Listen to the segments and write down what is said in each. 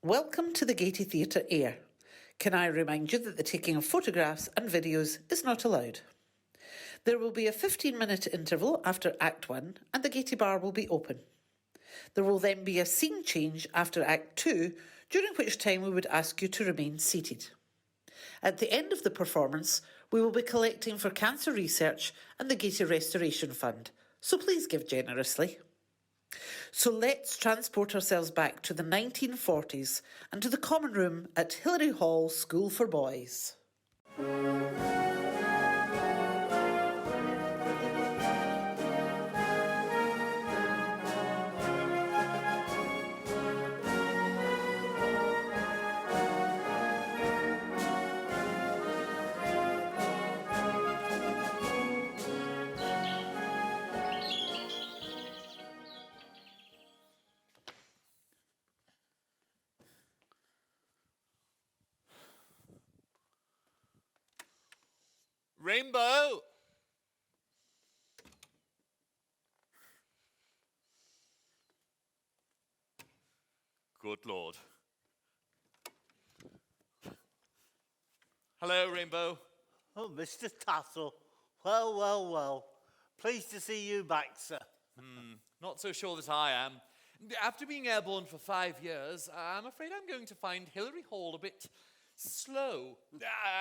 Welcome to the Gaiety Theatre Ayr. Can I remind you that the taking of photographs and videos is not allowed? There will be a 15-minute interval after Act 1 and the Gaiety Bar will be open. There will then be a scene change after Act 2, during which time we would ask you to remain seated. At the end of the performance, we will be collecting for cancer research and the Gaiety Restoration Fund, so please give generously. So let's transport ourselves back to the 1940s and to the common room at Hilary Hall School for Boys. Rainbow! Good Lord. Hello, Rainbow. Oh, Mr. Tassel. Well. Pleased to see you back, sir. Not so sure that I am. After being airborne for 5 years, I'm afraid I'm going to find Hilary Hall a bit slow.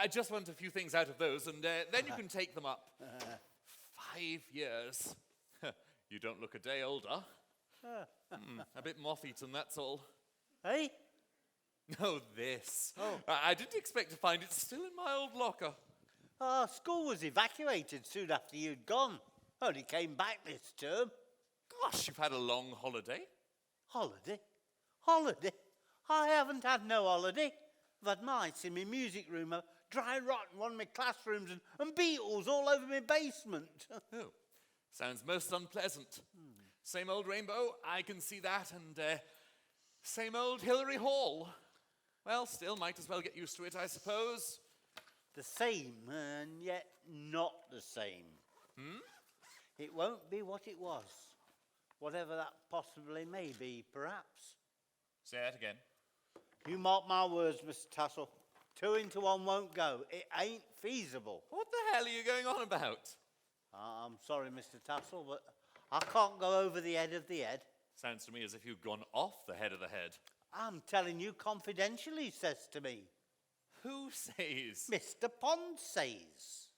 I just want a few things out of those, and then you can take them up. 5 years. You don't look a day older. A bit moth-eaten, that's all. Hey? No, this. Oh. I didn't expect to find it still in my old locker. School was evacuated soon after you'd gone. Only came back this term. Gosh, you've had a long holiday. Holiday? I haven't had no holiday. I've had mice in my music room, a dry rot in one of my classrooms, and beetles all over my basement. Oh, sounds most unpleasant. Same old Rainbow, I can see that, and same old Hilary Hall. Well, still, might as well get used to it, I suppose. The same, and yet not the same. It won't be what it was. Whatever that possibly may be, perhaps. Say that again. You mark my words, Mr. Tassel. 2 into 1 won't go. It ain't feasible. What the hell are you going on about? I'm sorry, Mr. Tassel, but I can't go over the head of the head. Sounds to me as if you've gone off the head of the head. I'm telling you confidentially, he says to me. Who says? Mr. Pond says.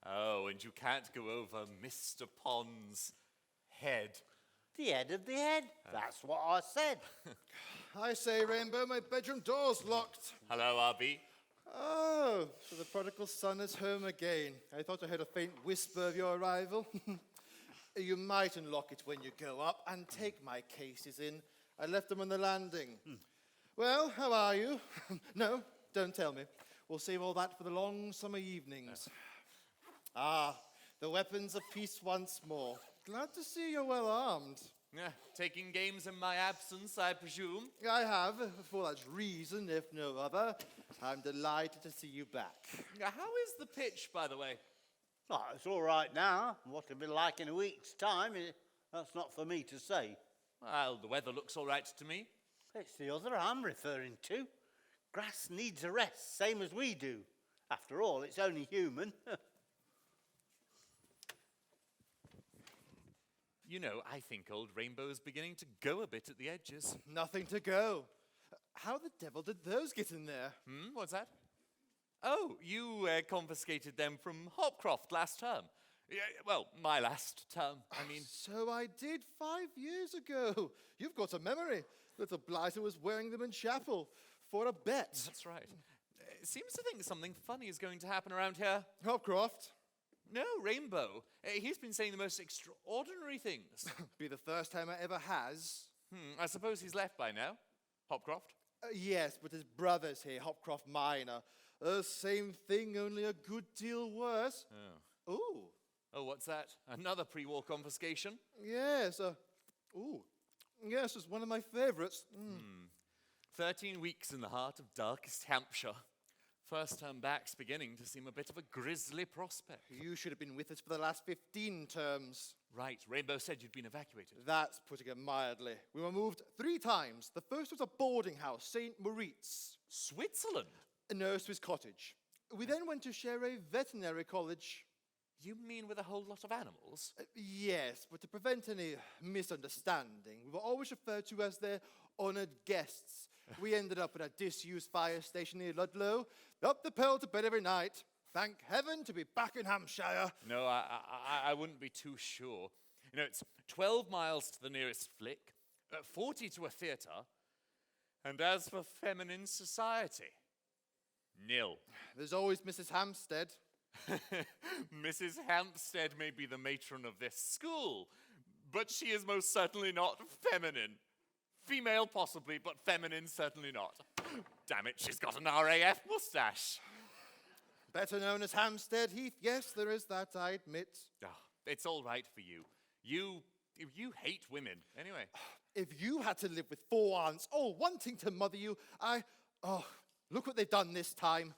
Oh, and you can't go over Mr. Pond's head. The head of the head. That's what I said. I say, Rainbow, my bedroom door's locked. Hello, RB. Oh, so the prodigal son is home again. I thought I heard a faint whisper of your arrival. You might unlock it when you go up and take my cases in. I left them on the landing. Well, how are you? No, don't tell me. We'll save all that for the long summer evenings. The weapons of peace once more. Glad to see you're well armed. Taking games in my absence, I presume. I have, for that reason, if no other. I'm delighted to see you back. How is the pitch, by the way? Oh, it's all right now. What it'll be like in a week's time, that's not for me to say. Well, the weather looks all right to me. It's the other I'm referring to. Grass needs a rest, same as we do. After all, it's only human. You know, I think old Rainbow's beginning to go a bit at the edges. Nothing to go. How the devil did those get in there? What's that? Oh, you confiscated them from Hopcroft last term. Yeah, well, my last term, I mean. So I did 5 years ago. You've got a memory. Little Blighter was wearing them in chapel for a bet. That's right. Seems to think something funny is going to happen around here. Hopcroft. No, Rainbow. He's been saying the most extraordinary things. Be the first time I ever has. I suppose he's left by now. Hopcroft? Yes, but his brother's here, Hopcroft Minor. Same thing, only a good deal worse. Oh. Ooh. Oh, what's that? Another pre-war confiscation? Yes. Yes, it's one of my favourites. 13 weeks in the heart of darkest Hampshire. First term back's beginning to seem a bit of a grisly prospect. You should have been with us for the last 15 terms. Right, Rainbow said you'd been evacuated. That's putting it mildly. We were moved 3 times. The first was a boarding house, St. Moritz, Switzerland? a nurse's cottage. We then went to share a veterinary college. You mean with a whole lot of animals? Yes, but to prevent any misunderstanding, we were always referred to as their honoured guests. We ended up at a disused fire station near Ludlow, up the Pearl to bed every night. Thank heaven to be back in Hampshire. No, I wouldn't be too sure. You know, it's 12 miles to the nearest flick, 40 to a theatre, and as for feminine society, nil. There's always Mrs. Hampstead. Mrs. Hampstead may be the matron of this school, but she is most certainly not feminine. Female possibly, but feminine certainly not. Damn it, she's got an RAF moustache. Better known as Hampstead Heath. Yes, there is that, I admit. Oh, it's all right for you. You hate women, anyway. If you had to live with 4 aunts, all wanting to mother you, look what they've done this time.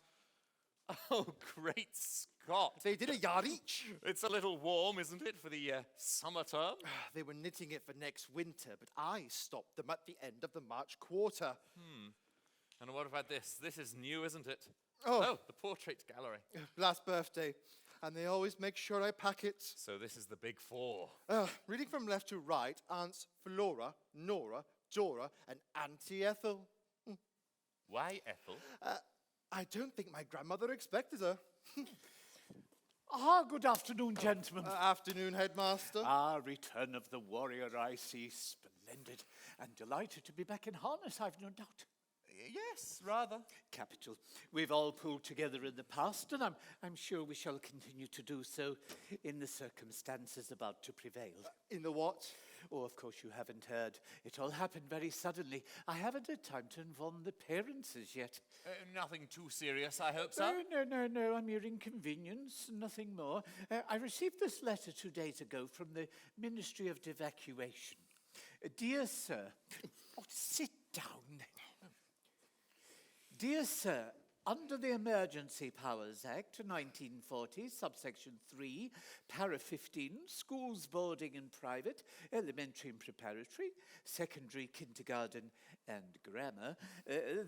Oh, great Scott. They did a yard each. It's a little warm, isn't it, for the summer term? They were knitting it for next winter, but I stopped them at the end of the March quarter. And what about this? This is new, isn't it? Oh. The portrait gallery. Last birthday, and they always make sure I pack it. So this is the big 4. Reading from left to right, Aunts Flora, Nora, Dora, and Auntie Ethel. Why, Ethel? I don't think my grandmother expected her. Good afternoon, gentlemen. Afternoon, headmaster. Return of the warrior, I see. Splendid. And delighted to be back in harness, I've no doubt. Yes, rather. Capital. We've all pulled together in the past, and I'm sure we shall continue to do so in the circumstances about to prevail. In the what? Oh, of course you haven't heard. It all happened very suddenly. I haven't had time to inform the parents as yet. Nothing too serious, I hope, sir. No, a mere inconvenience, nothing more. I received this letter 2 days ago from the Ministry of Evacuation. Dear Sir, sit down. Dear Sir, under the Emergency Powers Act 1940, subsection 3, para 15, schools boarding and private, elementary and preparatory, secondary, kindergarten and grammar,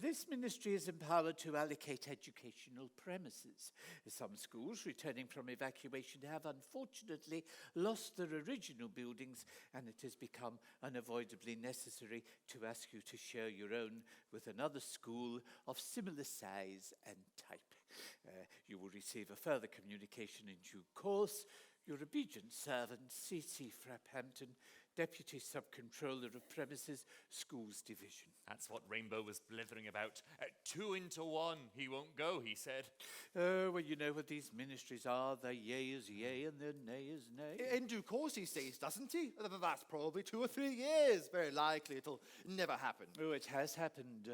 this ministry is empowered to allocate educational premises. Some schools returning from evacuation have unfortunately lost their original buildings, and it has become unavoidably necessary to ask you to share your own with another school of similar size and type. You will receive a further communication in due course. Your obedient servant, C.C. Frapphampton, Deputy Sub-Controller of Premises, Schools Division. That's what Rainbow was blithering about. 2 into 1, he won't go, he said. Well, you know what these ministries are. Their yea is yea and their nay is nay. In due course, he says, doesn't he? That's probably 2 or 3 years. Very likely it'll never happen. Oh, it has happened.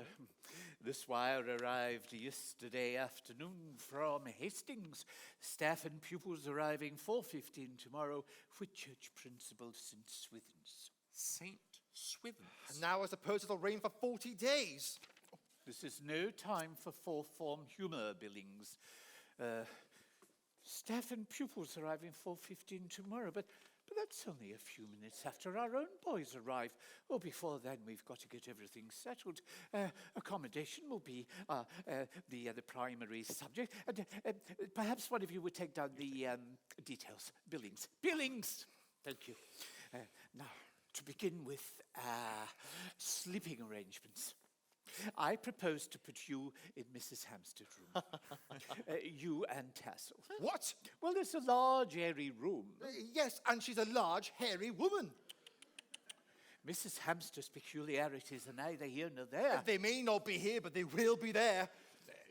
This wire arrived yesterday afternoon from Hastings. Staff and pupils arriving 4:15 tomorrow. Whitchurch Principal St. Swithins. St. Swithins? Now I suppose it'll rain for 40 days. This is no time for fourth-form humour, Billings. Staff and pupils arriving 4:15 tomorrow, but that's only a few minutes after our own boys arrive. Oh, before then, we've got to get everything settled. Accommodation will be the primary subject. And perhaps one of you would take down the details. Billings. Billings! Thank you. Now, to begin with, sleeping arrangements. I propose to put you in Mrs. Hampstead's room. You and Tassel. What? Well, it's a large, airy room. Yes, and she's a large, hairy woman. Mrs. Hampstead's peculiarities are neither here nor there. They may not be here, but they will be there.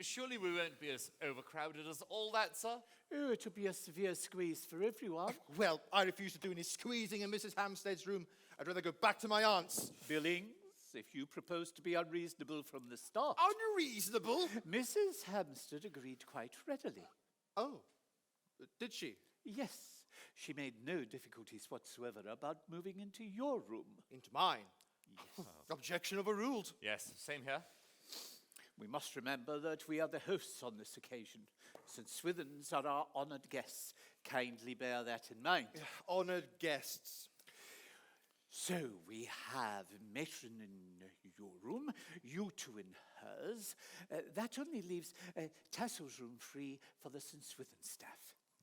Surely we won't be as overcrowded as all that, sir? Oh, it'll be a severe squeeze for everyone. Well, I refuse to do any squeezing in Mrs. Hampstead's room. I'd rather go back to my aunt's. Billings, if you propose to be unreasonable from the start. Unreasonable? Mrs. Hampstead agreed quite readily. Oh, did she? Yes, she made no difficulties whatsoever about moving into your room. Into mine? Yes. Objection overruled. Yes, same here. We must remember that we are the hosts on this occasion. St. Swithins are our honoured guests. Kindly bear that in mind. Honoured guests. So we have matron in your room, you two in hers. That only leaves Tassel's room free for the St. Swithins staff.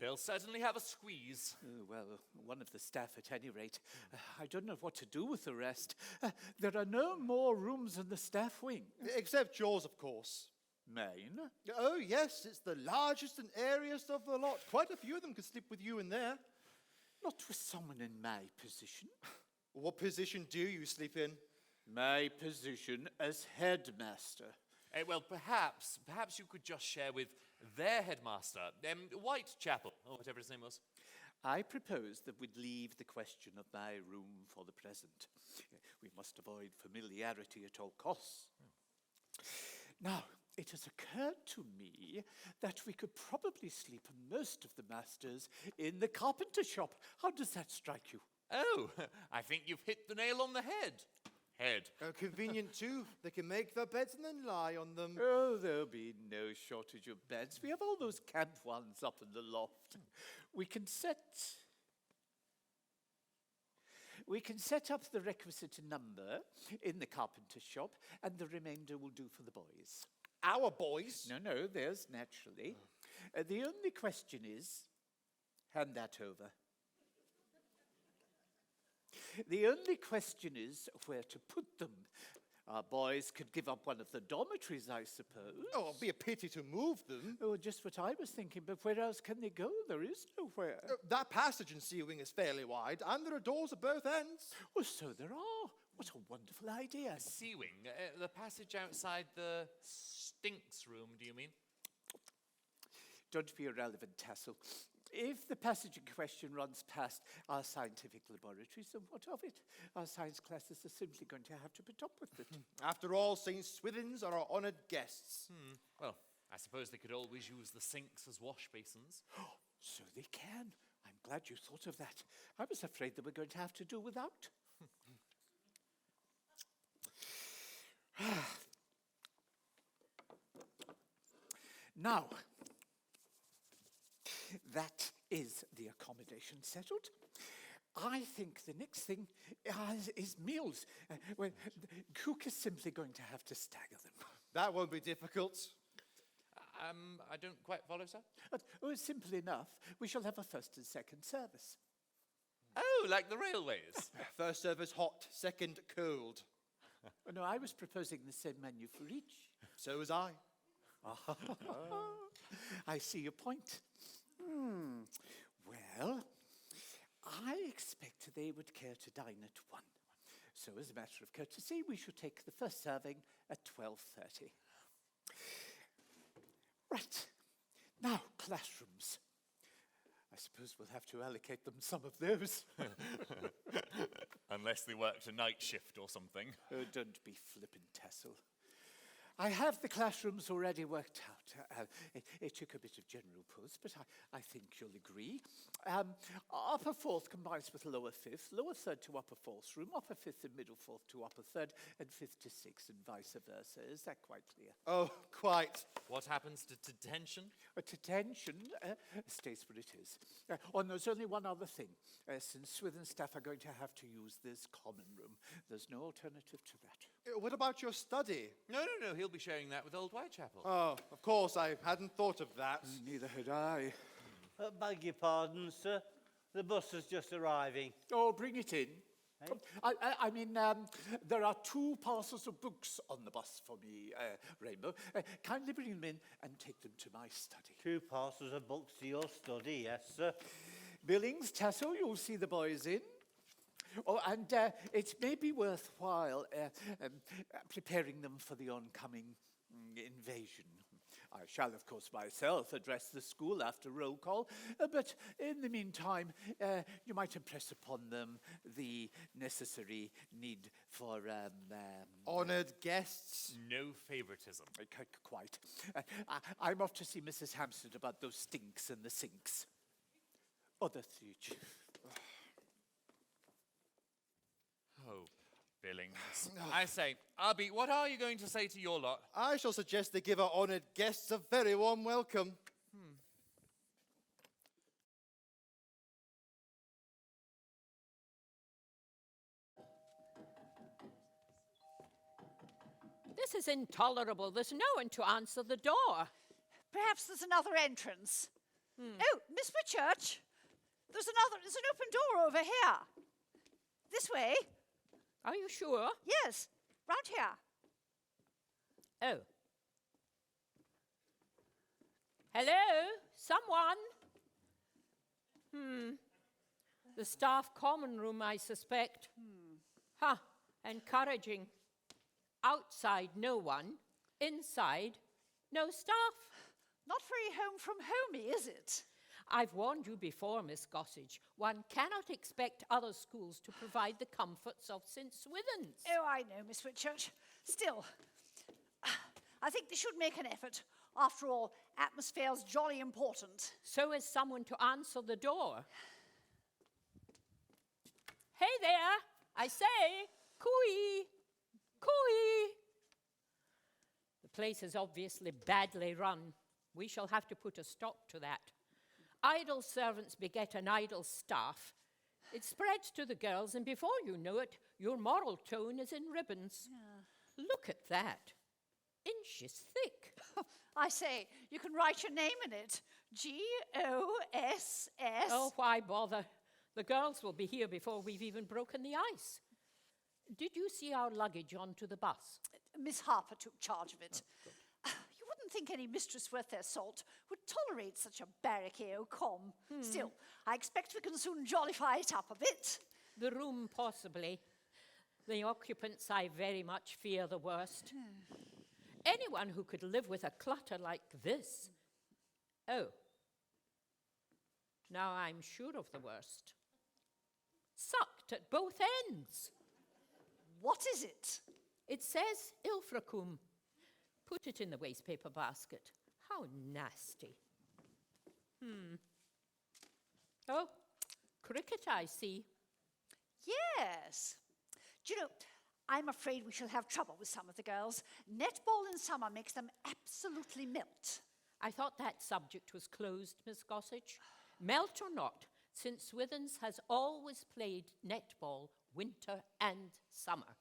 They'll certainly have a squeeze. Well, one of the staff at any rate. I don't know what to do with the rest. There are no more rooms in the staff wing. Except yours, of course. Mine? Oh, yes, it's the largest and airiest of the lot. Quite a few of them could sleep with you in there. Not with someone in my position. What position do you sleep in? My position as headmaster. Well, perhaps you could just share with their headmaster, Whitechapel, or whatever his name was. I propose that we'd leave the question of my room for the present. We must avoid familiarity at all costs. Now, it has occurred to me that we could probably sleep most of the masters in the carpenter shop. How does that strike you? Oh, I think you've hit the nail on the head. Convenient too. They can make their beds and then lie on them. Oh, there'll be no shortage of beds. We have all those camp ones up in the loft. We can set up the requisite number in the carpenter shop, and the remainder will do for the boys. Our boys? No, theirs, naturally. The only question is, hand that over. The only question is where to put them. Our boys could give up one of the dormitories, I suppose. Oh, it'd be a pity to move them. Oh, just what I was thinking, but where else can they go? There is nowhere. That passage in C Wing is fairly wide, and there are doors at both ends. Oh, so there are. What a wonderful idea. C-wing, the passage outside the stinks room, do you mean? Don't be irrelevant, Tassel. If the passage in question runs past our scientific laboratories, then what of it? Our science classes are simply going to have to put up with it. After all, St. Swithins are our honoured guests. Well, I suppose they could always use the sinks as wash basins. So they can. I'm glad you thought of that. I was afraid they were going to have to do without. Now, that is the accommodation settled. I think the next thing is meals. Well, the cook is simply going to have to stagger them. That won't be difficult. I don't quite follow, sir. Simple enough. We shall have a first and second service. Oh, like the railways. First service hot, second cold. No, I was proposing the same menu for each. So was I. I see your point. Well, I expect they would care to dine at 1. So as a matter of courtesy, we should take the first serving at 12:30. Right. Now, classrooms. I suppose we'll have to allocate them some of those. Unless they worked a night shift or something. Oh, don't be flippant, Tassel. I have the classrooms already worked out. It took a bit of general puss, but I think you'll agree. Upper fourth combines with lower fifth, lower third to upper fourth room, upper fifth and middle fourth to upper third, and fifth to sixth, and vice versa. Is that quite clear? Oh, quite. What happens to detention? Detention stays where it is. There's only one other thing. Since Swithins staff are going to have to use this common room, there's no alternative to that. What about your study? No, he'll be sharing that with old Whitechapel. Oh, of course, I hadn't thought of that. Neither had I. Beg your pardon, sir. The bus is just arriving. Oh, bring it in. Hey? I mean, there are 2 parcels of books on the bus for me, Rainbow. Kindly bring them in and take them to my study. 2 parcels of books to your study, yes, sir. Billings, Tassel, you'll see the boys in. Oh, and it may be worthwhile preparing them for the oncoming invasion. I shall, of course, myself address the school after roll call, but in the meantime, you might impress upon them the necessary need for... Honoured guests. No favoritism. Quite. I'm off to see Mrs. Hampstead about those stinks and the sinks. Other siege. Oh, Billings. I say, Arby, what are you going to say to your lot? I shall suggest they give our honoured guests a very warm welcome. This is intolerable. There's no one to answer the door. Perhaps there's another entrance. Oh, Miss Whitchurch, there's an open door over here. This way. Are you sure? Yes, round here. Oh. Hello? Someone? The staff common room, I suspect. Ha, encouraging. Outside, no one. Inside, no staff. Not very home from homey, is it? I've warned you before, Miss Gossage. One cannot expect other schools to provide the comforts of St. Swithin's. Oh, I know, Miss Whitchurch. Still, I think they should make an effort. After all, atmosphere's jolly important. So is someone to answer the door. Hey there, I say, cooey, cooey. The place is obviously badly run. We shall have to put a stop to that. Idle servants beget an idle staff. It spreads to the girls, and before you know it, your moral tone is in ribbons. Look at that. Inches thick. I say, you can write your name in it. Goss. Oh, why bother? The girls will be here before we've even broken the ice. Did you see our luggage onto the bus? Miss Harper took charge of it. You wouldn't think any mistress worth their salt would tolerate such a barracky au com. Still, I expect we can soon jollify it up a bit. The room, possibly. The occupants, I very much fear the worst. Anyone who could live with a clutter like this. Oh. Now I'm sure of the worst. Sucked at both ends. What is it? It says Ilfracum. Put it in the wastepaper basket. How nasty. Oh, cricket, I see. Yes. Do you know, I'm afraid we shall have trouble with some of the girls. Netball in summer makes them absolutely melt. I thought that subject was closed, Miss Gossage. Melt or not, St. Swithin's has always played netball winter and summer.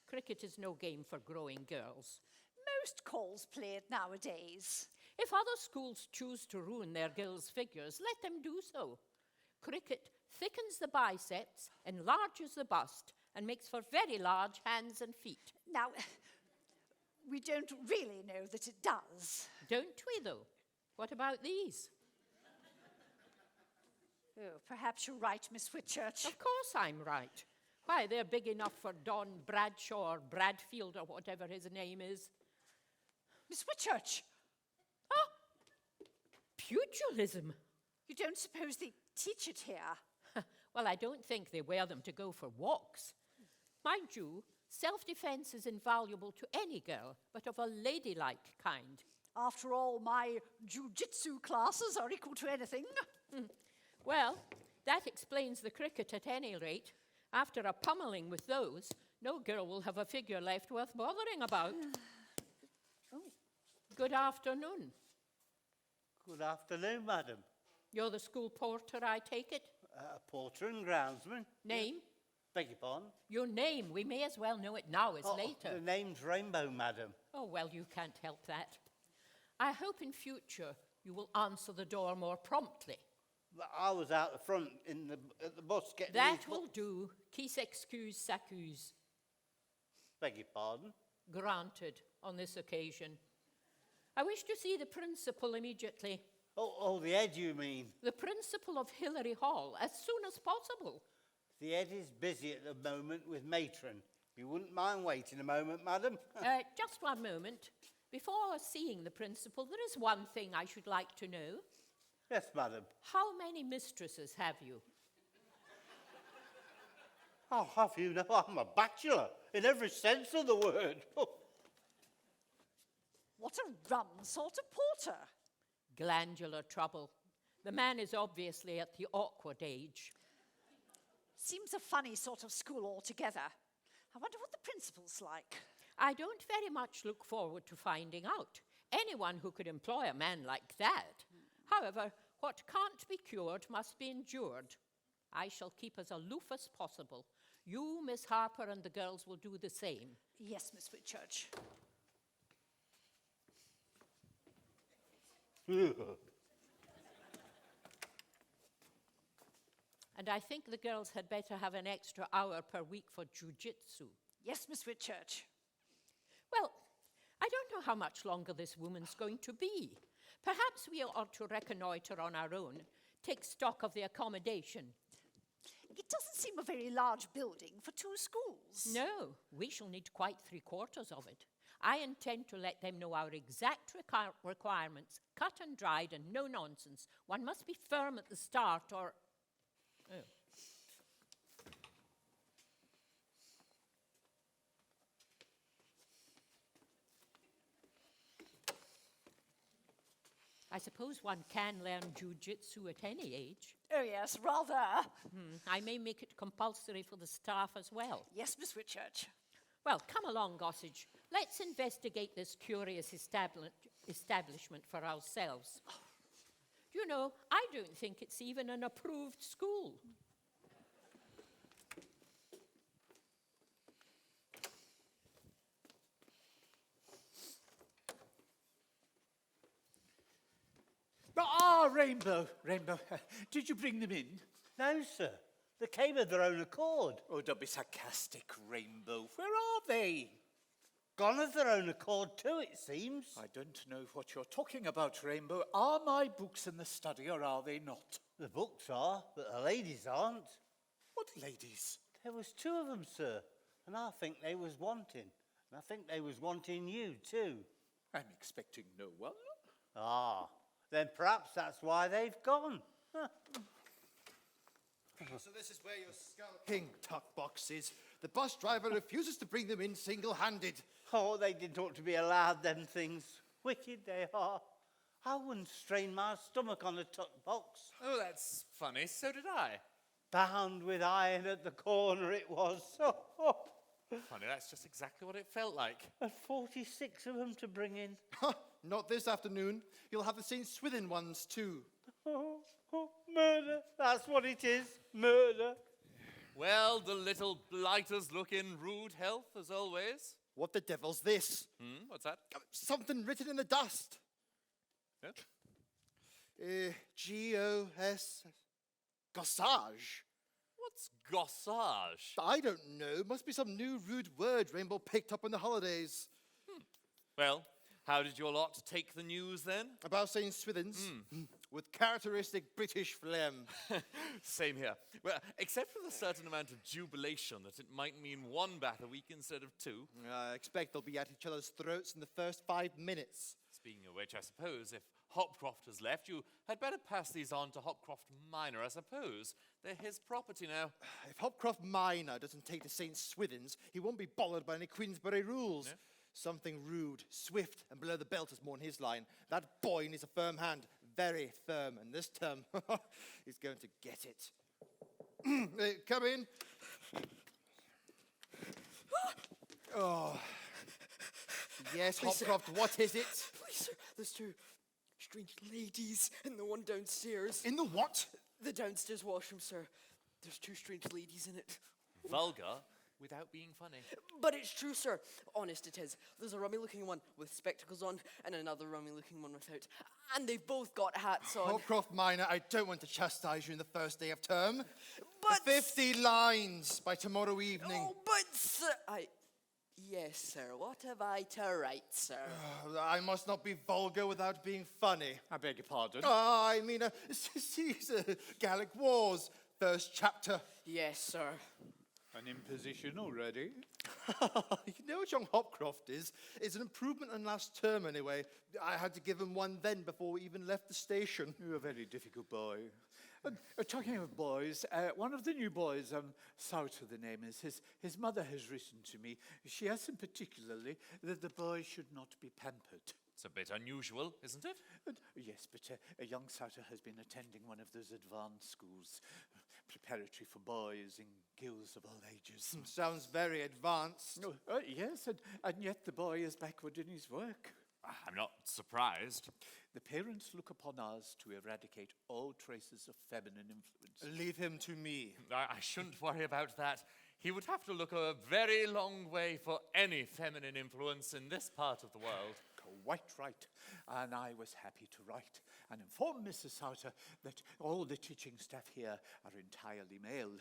Cricket is no game for growing girls. Most calls play it nowadays. If other schools choose to ruin their girls' figures, let them do so. Cricket thickens the biceps, enlarges the bust, and makes for very large hands and feet. Now, we don't really know that it does. Don't we, though? What about these? Oh, perhaps you're right, Miss Whitchurch. Of course I'm right. Why, they're big enough for Don Bradshaw or Bradfield or whatever his name is. Miss Whitchurch, Pugilism. you don't suppose they teach it here? Well, I don't think they wear them to go for walks. Mind you, self-defense is invaluable to any girl, but of a ladylike kind. After all, my jiu-jitsu classes are equal to anything. Well, that explains the cricket at any rate. After a pummeling with those, no girl will have a figure left worth bothering about. Good afternoon. Good afternoon, madam. You're the school porter, I take it? Porter and groundsman. Name? Beg your pardon? Your name. We may as well know it now as later. The name's Rainbow, madam. Oh, well, you can't help that. I hope in future you will answer the door more promptly. I was out the front at the bus getting... That will do. Qui s'excuse s'accuse. Beg your pardon? Granted, on this occasion. I wish to see the principal immediately. Oh, the Ed, you mean? The principal of Hillary Hall, as soon as possible. The Ed is busy at the moment with matron. You wouldn't mind waiting a moment, madam? Just one moment. Before seeing the principal, there is one thing I should like to know. Yes, madam. How many mistresses have you? Oh, have you know I'm a bachelor, in every sense of the word. What a rum sort of porter. Glandular trouble. The man is obviously at the awkward age. Seems a funny sort of school altogether. I wonder what the principal's like. I don't very much look forward to finding out. Anyone who could employ a man like that. However, what can't be cured must be endured. I shall keep as aloof as possible. You, Miss Harper, and the girls will do the same. Yes, Miss Whitchurch. And I think the girls had better have an extra hour per week for jiu-jitsu. Yes, Miss Whitchurch. Well, I don't know how much longer this woman's going to be. Perhaps we ought to reconnoitre on our own, take stock of the accommodation. It doesn't seem a very large building for 2 schools. No, we shall need quite 3/4 of it. I intend to let them know our exact requirements, cut and dried and no nonsense. One must be firm at the start or... Oh. I suppose one can learn jiu-jitsu at any age. Oh, yes, rather. I may make it compulsory for the staff as well. Yes, Miss Whitchurch. Well, come along, Gossage. Let's investigate this curious establishment for ourselves. Do you know, I don't think it's even an approved school. Rainbow. Did you bring them in? No, sir. They came of their own accord. Oh, don't be sarcastic, Rainbow. Where are they? Gone of their own accord too, it seems. I don't know what you're talking about, Rainbow. Are my books in the study or are they not? The books are, but the ladies aren't. What ladies? There was 2 of them, sir, and I think they was wanting. And I think they was wanting you too. I'm expecting no one. Ah, then perhaps that's why they've gone. Huh. So this is where your skulking tuck box is. The bus driver refuses to bring them in single-handed. Oh, they didn't ought to be allowed them things. Wicked they are. I wouldn't strain my stomach on a tuck box. Oh, that's funny. So did I. Bound with iron at the corner it was. Funny, that's just exactly what it felt like. And 46 of them to bring in. Not this afternoon. You'll have the St. Swithin ones too. Murder. That's what it is. Murder. Well, the little blighters look in rude health, as always. What the devil's this? What's that? Something written in the dust. Yeah? G-O-S... Gossage? What's gossage? I don't know. Must be some new rude word Rainbow picked up on the holidays. Well, how did your lot take the news then? About St. Swithin's? With characteristic British phlegm. Same here. Well, except for the certain amount of jubilation that it might mean 1 bath a week instead of 2. I expect they'll be at each other's throats in the first 5 minutes. Speaking of which, I suppose if Hopcroft has left, you had better pass these on to Hopcroft Minor, I suppose. They're his property now. If Hopcroft Minor doesn't take to St. Swithin's, he won't be bothered by any Queensberry rules. No? Something rude, swift, and below the belt is more in his line. That boy needs a firm hand, very firm, and this term, he's going to get it. Come in. Oh. Yes, Hopcroft, what is it? Please, sir, there's 2 strange ladies in the one downstairs. In the what? The downstairs washroom, sir. There's 2 strange ladies in it. Vulgar without being funny. But it's true, sir. Honest it is. There's a rummy-looking one with spectacles on and another rummy-looking one without. And they've both got hats on. Hopcroft Minor, I don't want to chastise you in the first day of term. But... 50 lines by tomorrow evening. Oh, but, sir... Yes, sir. What have I to write, sir? I must not be vulgar without being funny. I beg your pardon. I mean, Caesar, Gallic Wars, first chapter. Yes, sir. An imposition already? You know what young Hopcroft is? It's an improvement on last term, anyway. I had to give him one then before we even left the station. You're a very difficult boy. Talking of boys, one of the new boys, Souter the name is, his mother has written to me. She asks him particularly that the boy should not be pampered. It's a bit unusual, isn't it? Yes, but young Souter has been attending one of those advanced schools. preparatory for boys and girls of all ages. Sounds very advanced. Yes, and yet the boy is backward in his work. I'm not surprised. The parents look upon us to eradicate all traces of feminine influence. Leave him to me. I shouldn't worry about that. He would have to look a very long way for any feminine influence in this part of the world. Quite right. And I was happy to write and inform Mrs. Sauter that all the teaching staff here are entirely male,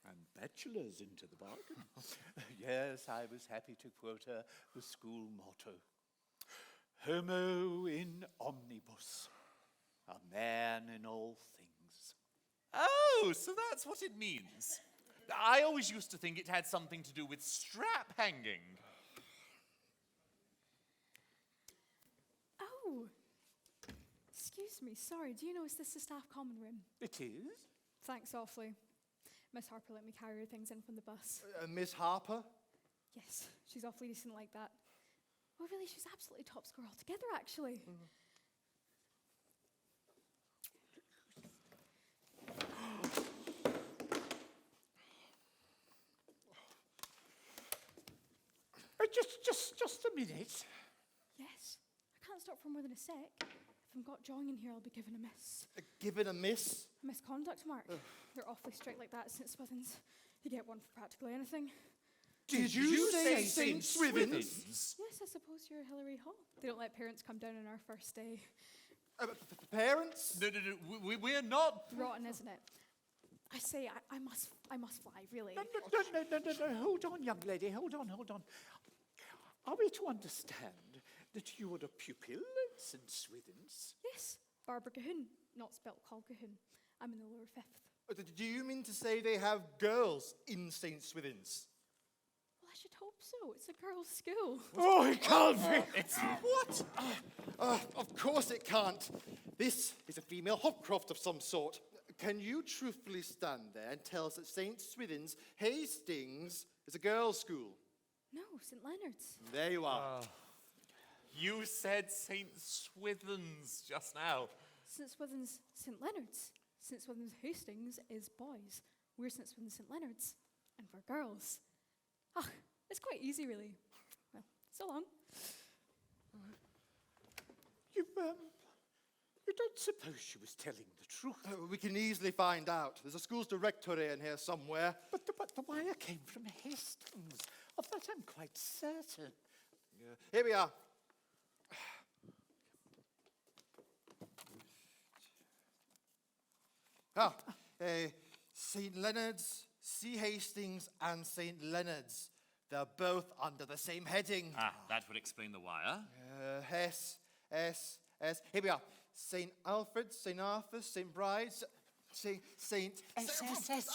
and bachelors into the bargain. Yes, I was happy to quote her the school motto. Homo in omnibus, a man in all things. Oh, so that's what it means. I always used to think it had something to do with strap hanging. Oh, excuse me, sorry, do you know is this the staff common room? It is? Thanks awfully. Miss Harper let me carry her things in from the bus. Miss Harper? Yes, she's awfully decent like that. Well, really, she's absolutely top score altogether, actually. Just a minute. Yes, I can't stop for more than a sec. If I'm got jawing in here, I'll be given a miss. Given a miss? A misconduct mark. They're awfully strict like that at St. Swithins. You get one for practically anything. Did you say St. Swithins? Yes, I suppose you're Hilary Hall. They don't let parents come down on our first day. Parents? No, we're not. Rotten, isn't it? I say, I must fly, really. No. Hold on, young lady. Hold on. Are we to understand that you are a pupil at St. Swithins? Yes, Barbara Cahoon, not spelt Colquhoun. I'm in the lower fifth. Do you mean to say they have girls in St. Swithins? Well, I should hope so. It's a girls' school. Oh, it can't be. What? Of course it can't. This is a female Hopcroft of some sort. Can you truthfully stand there and tell us that St. Swithins, Hastings, is a girls' school? No, St. Leonard's. There you are. You said St. Swithins just now. St. Swithins, St. Leonard's. St. Swithins, Hastings is boys. We're St. Swithins, St. Leonard's. And we're girls. It's quite easy, really. Well, so long. You don't suppose she was telling the truth? We can easily find out. There's a school's directory in here somewhere. But the wire came from Hastings. Of that I'm quite certain. Here we are. St. Leonard's, C. Hastings, and St. Leonard's. They're both under the same heading. That would explain the wire. S. Here we are. St. Alfred's, St. Arthur's, St. Bride's, St.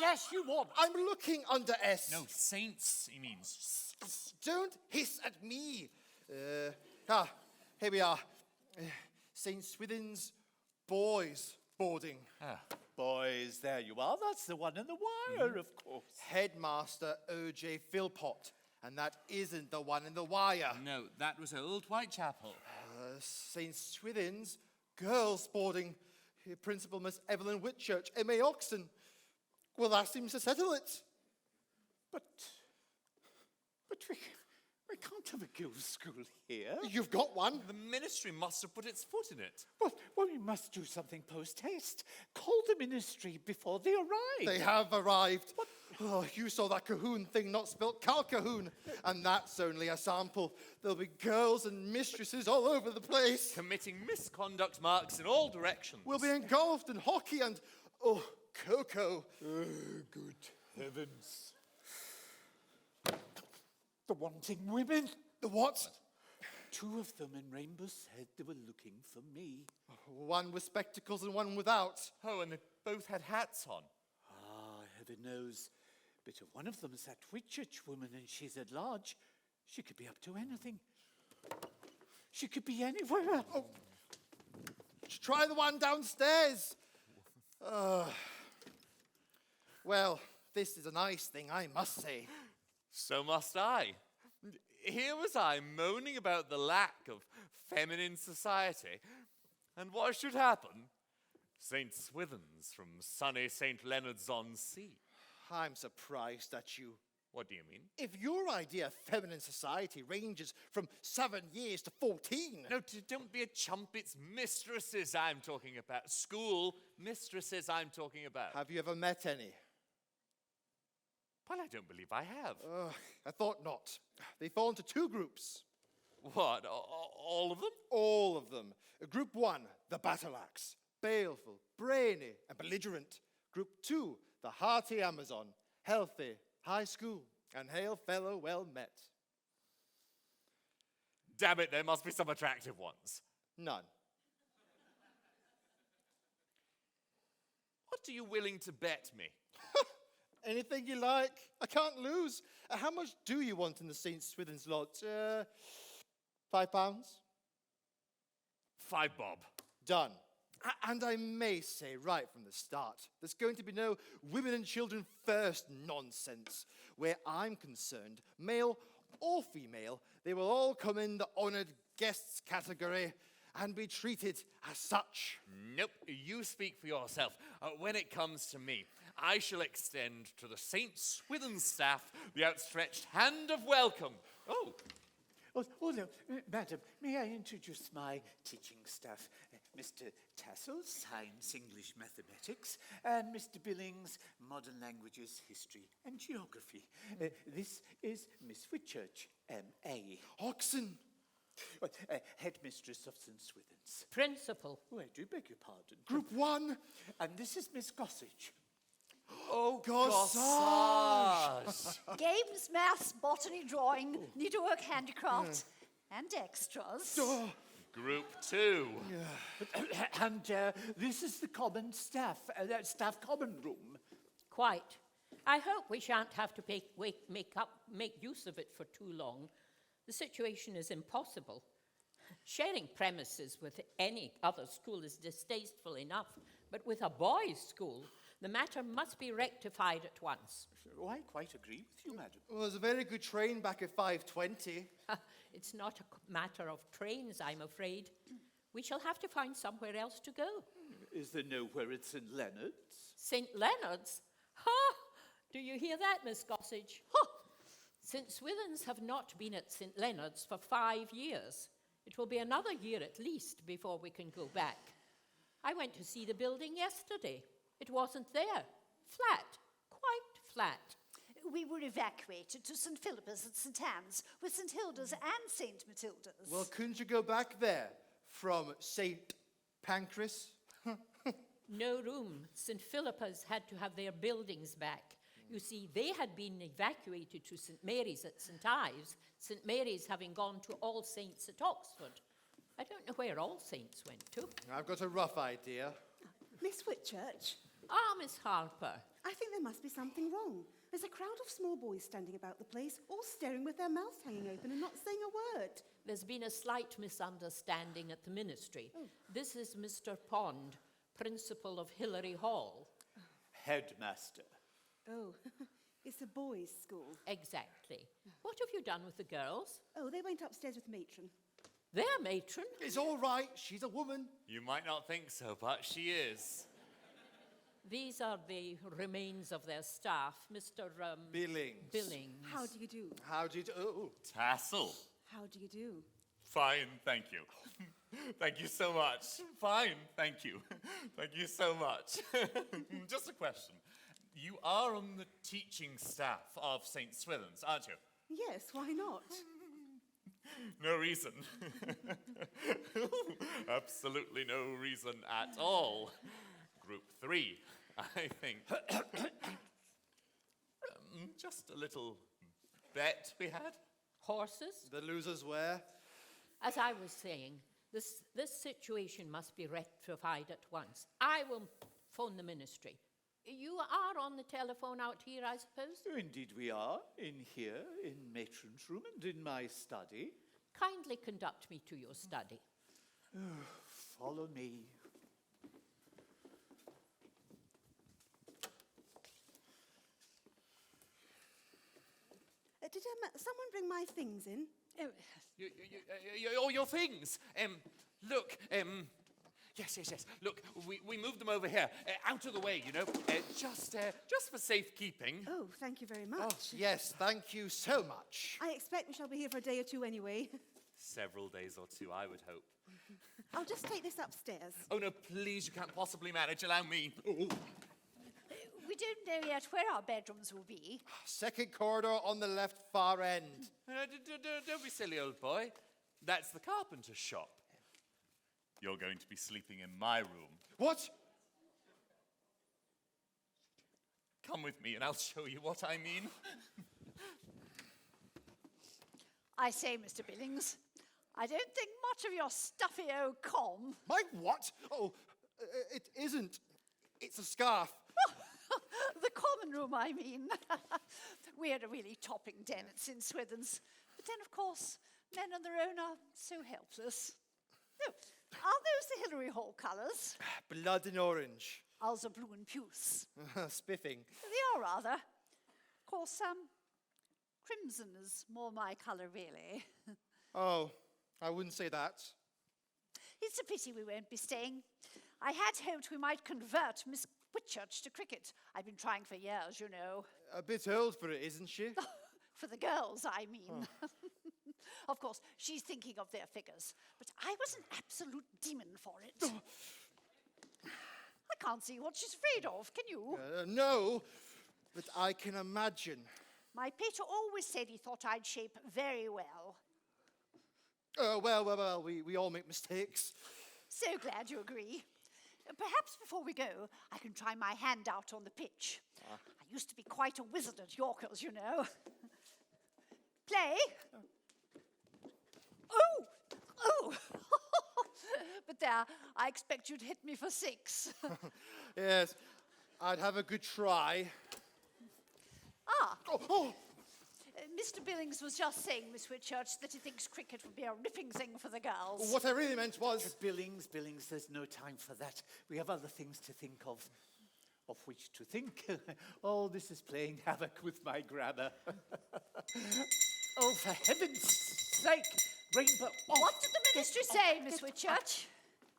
Yes, you want. I'm looking under S. No, saints, he means. Don't hiss at me. Here we are. St. Swithin's Boys Boarding. Boys, there you are. That's the one in the wire, of course. Headmaster O.J. Philpott. And that isn't the one in the wire. No, that was Old Whitechapel. St. Swithin's Girls Boarding. Principal Miss Evelyn Whitchurch, M.A. Oxon. Well, that seems to settle it. But we can't have a girls' school here. You've got one. The ministry must have put its foot in it. Well, we must do something post-haste. Call the ministry before they arrive. They have arrived. Oh, you saw that Cahoon thing not spelt Calcahoon. And that's only a sample. There'll be girls and mistresses all over the place. Committing misconduct marks in all directions. We'll be engulfed in hockey and, cocoa. Good heavens. The wanting women. The what? 2 of them in Rainbow said they were looking for me. One with spectacles and one without. Oh, and they both had hats on. Heaven knows. But if one of them's that Whitchurch woman and she's at large, she could be up to anything. She could be anywhere. Oh. Try the one downstairs. Well, this is a nice thing, I must say. So must I. Here was I moaning about the lack of feminine society. And what should happen? St. Swithins from sunny St. Leonards-on-Sea. I'm surprised at you. What do you mean? If your idea of feminine society ranges from 7 years to 14... No, don't be a chump. It's mistresses I'm talking about. School mistresses I'm talking about. Have you ever met any? Well, I don't believe I have. I thought not. They fall into 2 groups. What, all of them? All of them. Group 1, the battle axe. Baleful, brainy, and belligerent. Group 2, the hearty Amazon. Healthy, high school, and hail fellow well met. Damn it, there must be some attractive ones. None. What are you willing to bet me? Anything you like. I can't lose. How much do you want in the St. Swithins lot? £5? £5 bob. Done. And I may say right from the start, there's going to be no women and children first nonsense. Where I'm concerned, male or female, they will all come in the honoured guests category and be treated as such. Nope, you speak for yourself. When it comes to me, I shall extend to the St. Swithins staff the outstretched hand of welcome. Oh, No, madam, may I introduce my teaching staff? Mr. Tassel, Science, English, Mathematics, and Mr. Billings, Modern Languages, History and Geography. This is Miss Whitchurch, M.A. Oxen. Headmistress of St. Swithins. Principal. Oh, I do beg your pardon. Group 1. And this is Miss Gossage. oh, Gossage. Games, maths, botany, drawing, needlework, handicraft, and extras. Group 2. And this is the common staff, staff common room. Quite. I hope we shan't have to make use of it for too long. The situation is impossible. Sharing premises with any other school is distasteful enough, but with a boys' school, the matter must be rectified at once. Oh, I quite agree with you, madam. Well, there's a very good train back at 5:20. It's not a matter of trains, I'm afraid. We shall have to find somewhere else to go. Is there nowhere at St. Leonard's? St. Leonard's? Ha! Do you hear that, Miss Gossage? Ha! St. Swithins have not been at St. Leonard's for 5 years. It will be another year at least before we can go back. I went to see the building yesterday. It wasn't there. Flat. Quite flat. We were evacuated to St. Philippa's at St. Anne's with St. Hilda's and St. Matilda's. Well, couldn't you go back there from St. Pancras? No room. St. Philippa's had to have their buildings back. You see, they had been evacuated to St. Mary's at St. Ives, St. Mary's having gone to All Saints at Oxford. I don't know where All Saints went to. I've got a rough idea. Miss Whitchurch, Ah, Miss Harper. I think there must be something wrong. There's a crowd of small boys standing about the place, all staring with their mouths hanging open and not saying a word. There's been a slight misunderstanding at the ministry. This is Mr. Pond, principal of Hillary Hall. Headmaster. Oh, it's a boys' school. Exactly. What have you done with the girls? Oh, they went upstairs with matron. Their matron? It's all right. She's a woman. You might not think so, but she is. These are the remains of their staff, Mr. Billings. Billings. How do you do? How do you do? Oh. Tassel. How do you do? Fine, thank you. Thank you so much. Fine, thank you. Thank you so much. Just a question. You are on the teaching staff of St. Swithins, aren't you? Yes, why not? No reason. Absolutely no reason at all. Group 3, I think. Just a little bet we had. Horses? The losers where? As I was saying, this situation must be rectified at once. I will phone the ministry. You are on the telephone out here, I suppose? Oh, indeed we are, in here, in matron's room and in my study. Kindly conduct me to your study. Follow me. Did someone bring my things in? Your things. Look, Yes, yes, yes. Look, we moved them over here, out of the way, you know, just for safekeeping. Oh, thank you very much. Yes, thank you so much. I expect we shall be here for a day or two anyway. Several days or two, I would hope. I'll just take this upstairs. Oh, no, please, you can't possibly manage. Allow me. Oh. We don't know yet where our bedrooms will be. Second corridor on the left far end. Don't be silly, old boy. That's the carpenter's shop. You're going to be sleeping in my room. What? Come with me and I'll show you what I mean. I say, Mr. Billings, I don't think much of your stuffy old com. My what? Oh, it isn't. It's a scarf. The common room, I mean. We had a really topping den at St. Swithin's. But then, of course, men on their own are so helpless. No, are those the Hillary Hall colours? Blood and orange. Ours are blue and puce. Spiffing. They are rather. Of course, crimson is more my colour, really. Oh, I wouldn't say that. It's a pity we won't be staying. I had hoped we might convert Miss Whitchurch to cricket. I've been trying for years, you know. A bit old for it, isn't she? For the girls, I mean. Of course, she's thinking of their figures. But I was an absolute demon for it. I can't see what she's afraid of, can you? No, but I can imagine. My pater always said he thought I'd shape very well. Well, we all make mistakes. So glad you agree. Perhaps before we go, I can try my hand out on the pitch. I used to be quite a wizard at Yorkers, you know. Play? Oh! But there, I expect you'd hit me for 6. Yes, I'd have a good try. Mr. Billings was just saying, Miss Whitchurch, that he thinks cricket would be a ripping thing for the girls. What I really meant was... Billings, there's no time for that. We have other things to think of. Of which to think. Oh, this is playing havoc with my grammar. Oh, for heaven's sake, Rainbow. Oh, What did the ministry say, Miss Whitchurch?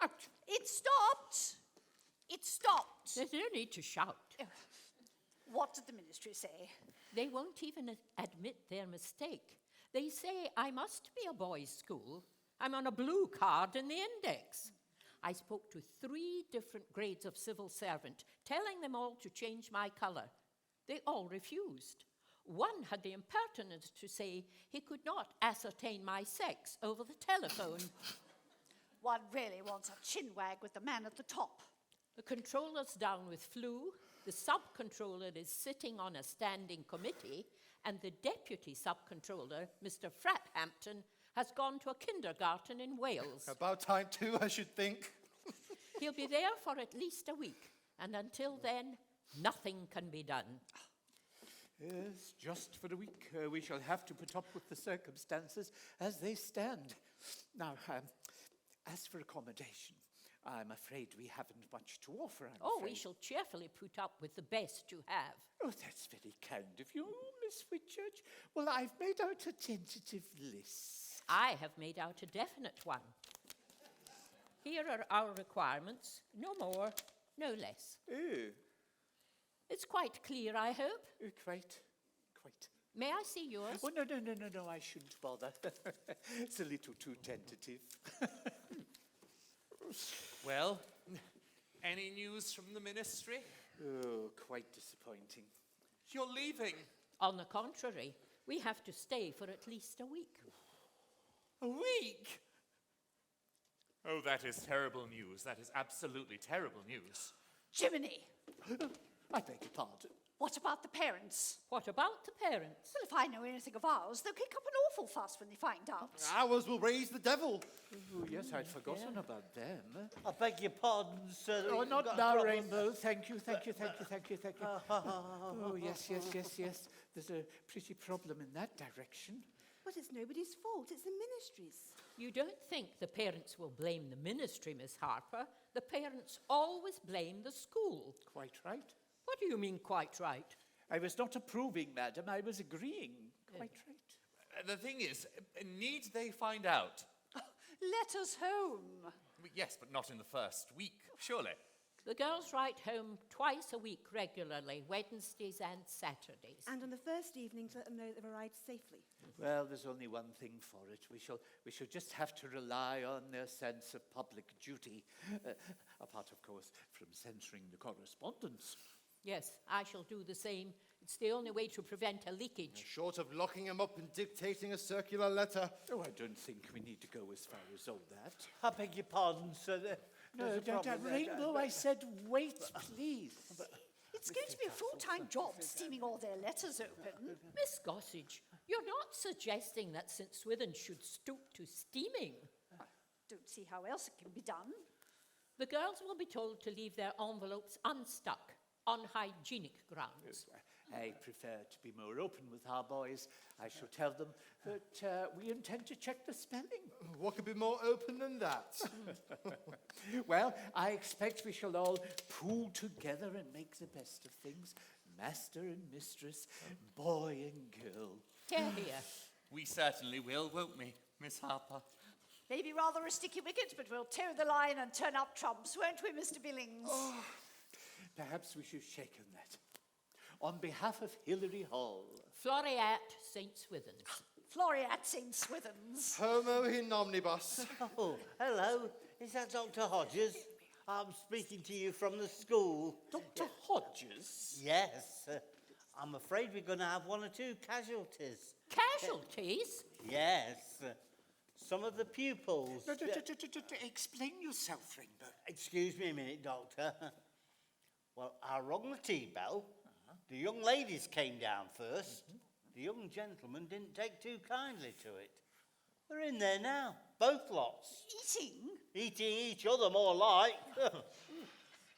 Ouch. It stopped. It stopped. There's no need to shout. What did the ministry say? They won't even admit their mistake. They say I must be a boys' school. I'm on a blue card in the index. I spoke to 3 different grades of civil servant, telling them all to change my colour. They all refused. One had the impertinence to say he could not ascertain my sex over the telephone. One really wants a chinwag with the man at the top. The controller's down with flu, the sub-controller is sitting on a standing committee, and the deputy sub-controller, Mr. Frathampton, has gone to a kindergarten in Wales. About time too, I should think. He'll be there for at least a week, and until then, nothing can be done. Yes, just for a week. We shall have to put up with the circumstances as they stand. Now, as for accommodation, I'm afraid we haven't much to offer, I'm Oh, afraid. we shall cheerfully put up with the best you have. Oh, that's very kind of you, Miss Whitchurch. Well, I've made out a tentative list. I have made out a definite one. Here are our requirements, no more, no less. Oh, It's quite clear, I hope. quite. May I see yours? Oh, no, I shouldn't bother. It's a little too tentative. Well, any news from the ministry? Oh, quite disappointing. You're leaving. On the contrary, we have to stay for at least a week. A week? Oh, that is terrible news. That is absolutely terrible news. Jiminy, I beg your pardon. what about the parents? What about the parents? Well, if I know anything of ours, they'll kick up an awful fuss when they find out. Ours will raise the devil. Oh, yes, I'd forgotten about them. I beg your pardon, sir. Oh, You've not got now, trouble. Rainbow. Thank you. Oh, yes. There's a pretty problem in that direction. But it's nobody's fault. It's the ministry's. You don't think the parents will blame the ministry, Miss Harper. The parents always blame the school. Quite right. What do you mean, quite right? I was not approving, madam. I was agreeing. Quite right. The thing is, need they find out? Let us home. Yes, but not in the first week, surely. The girls write home twice a week regularly, Wednesdays and Saturdays. And on the first evening to let them know that they've arrived safely. Well, there's only one thing for it. We shall just have to rely on their sense of public duty, apart, of course, from censoring the correspondence. Yes, I shall do the same. It's the only way to prevent a leakage. Short of locking him up and dictating a circular letter. Oh, I don't think we need to go as far as all that. I beg your pardon, sir. No, There's a problem there. Rainbow, I said wait, please. It's going to be a full-time job steaming all their letters open. Miss Gossage, you're not suggesting that St. Swithin should stoop to steaming. Don't see how else it can be done. The girls will be told to leave their envelopes unstuck on hygienic grounds. I prefer to be more open with our boys. I shall tell them that we intend to check the spelling. What could be more open than that? Well, I expect we shall all pool together and make the best of things. Master and mistress, boy and girl. Hear, hear. We certainly will, won't we, Miss Harper? Maybe rather a sticky wicket, but we'll toe the line and turn up trumps, won't we, Mr. Billings? Perhaps we should shake on that. On behalf of Hilary Hall. Floriat St. Swithin's. Floriat St. Swithin's. Homo in omnibus. Oh, hello. Is that Dr. Hodges? I'm speaking to you from the school. Dr. Hodges? Yes. I'm afraid we're going to have one or two casualties. Casualties? Yes. Some of the pupils. Explain yourself, Rainbow. Excuse me a minute, Doctor. Well, I rung the tea bell. The young ladies came down first. The young gentlemen didn't take too kindly to it. They're in there now, both lots. Eating? Eating each other, more like.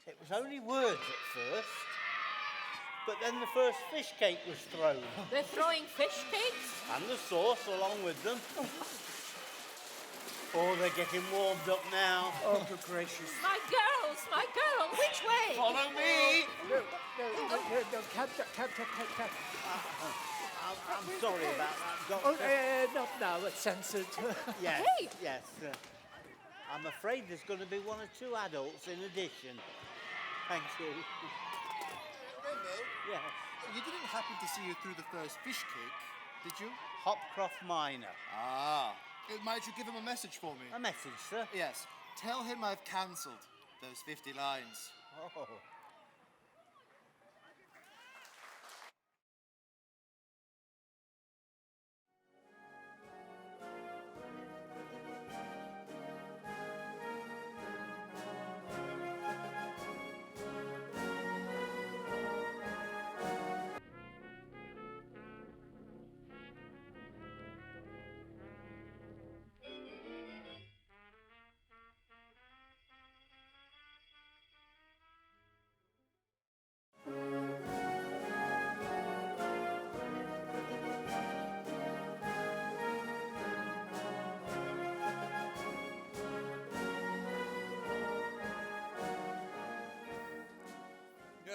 It was only words at first. But then the first fish cake was thrown. They're throwing fish cakes? And the sauce along with them. Oh, they're getting warmed up now. Oh, good gracious. My girls, which way? Follow me! No, cab. I'm sorry about that, Doctor. Oh, not now, it's censored. Yes, Hey! yes. I'm afraid there's going to be one or two adults in addition. Thank you. Rainbow, Yes. you didn't happen to see you through the first fish cake, did you? Hopcroft Minor. Ah. Might you give him a message for me? A message, sir? Yes. Tell him I've cancelled those 50 lines. Oh.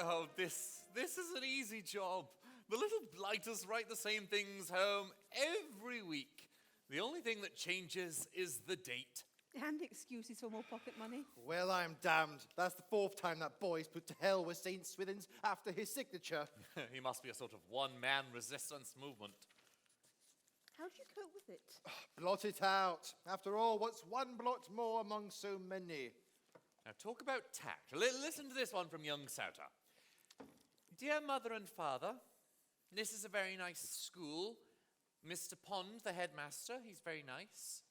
Oh, this is an easy job. The little blighters write the same things home every week. The only thing that changes is the date. And excuses for more pocket money. Well, I'm damned. That's the fourth time that boy's put to hell with St. Swithin's after his signature. He must be a sort of one-man resistance movement. How do you cope with it? Blot it out. After all, what's one blot more among so many? Now, talk about tact. Listen to this one from young Souter. Dear Mother and Father, this is a very nice school. Mr. Pond, the headmaster, he's very nice.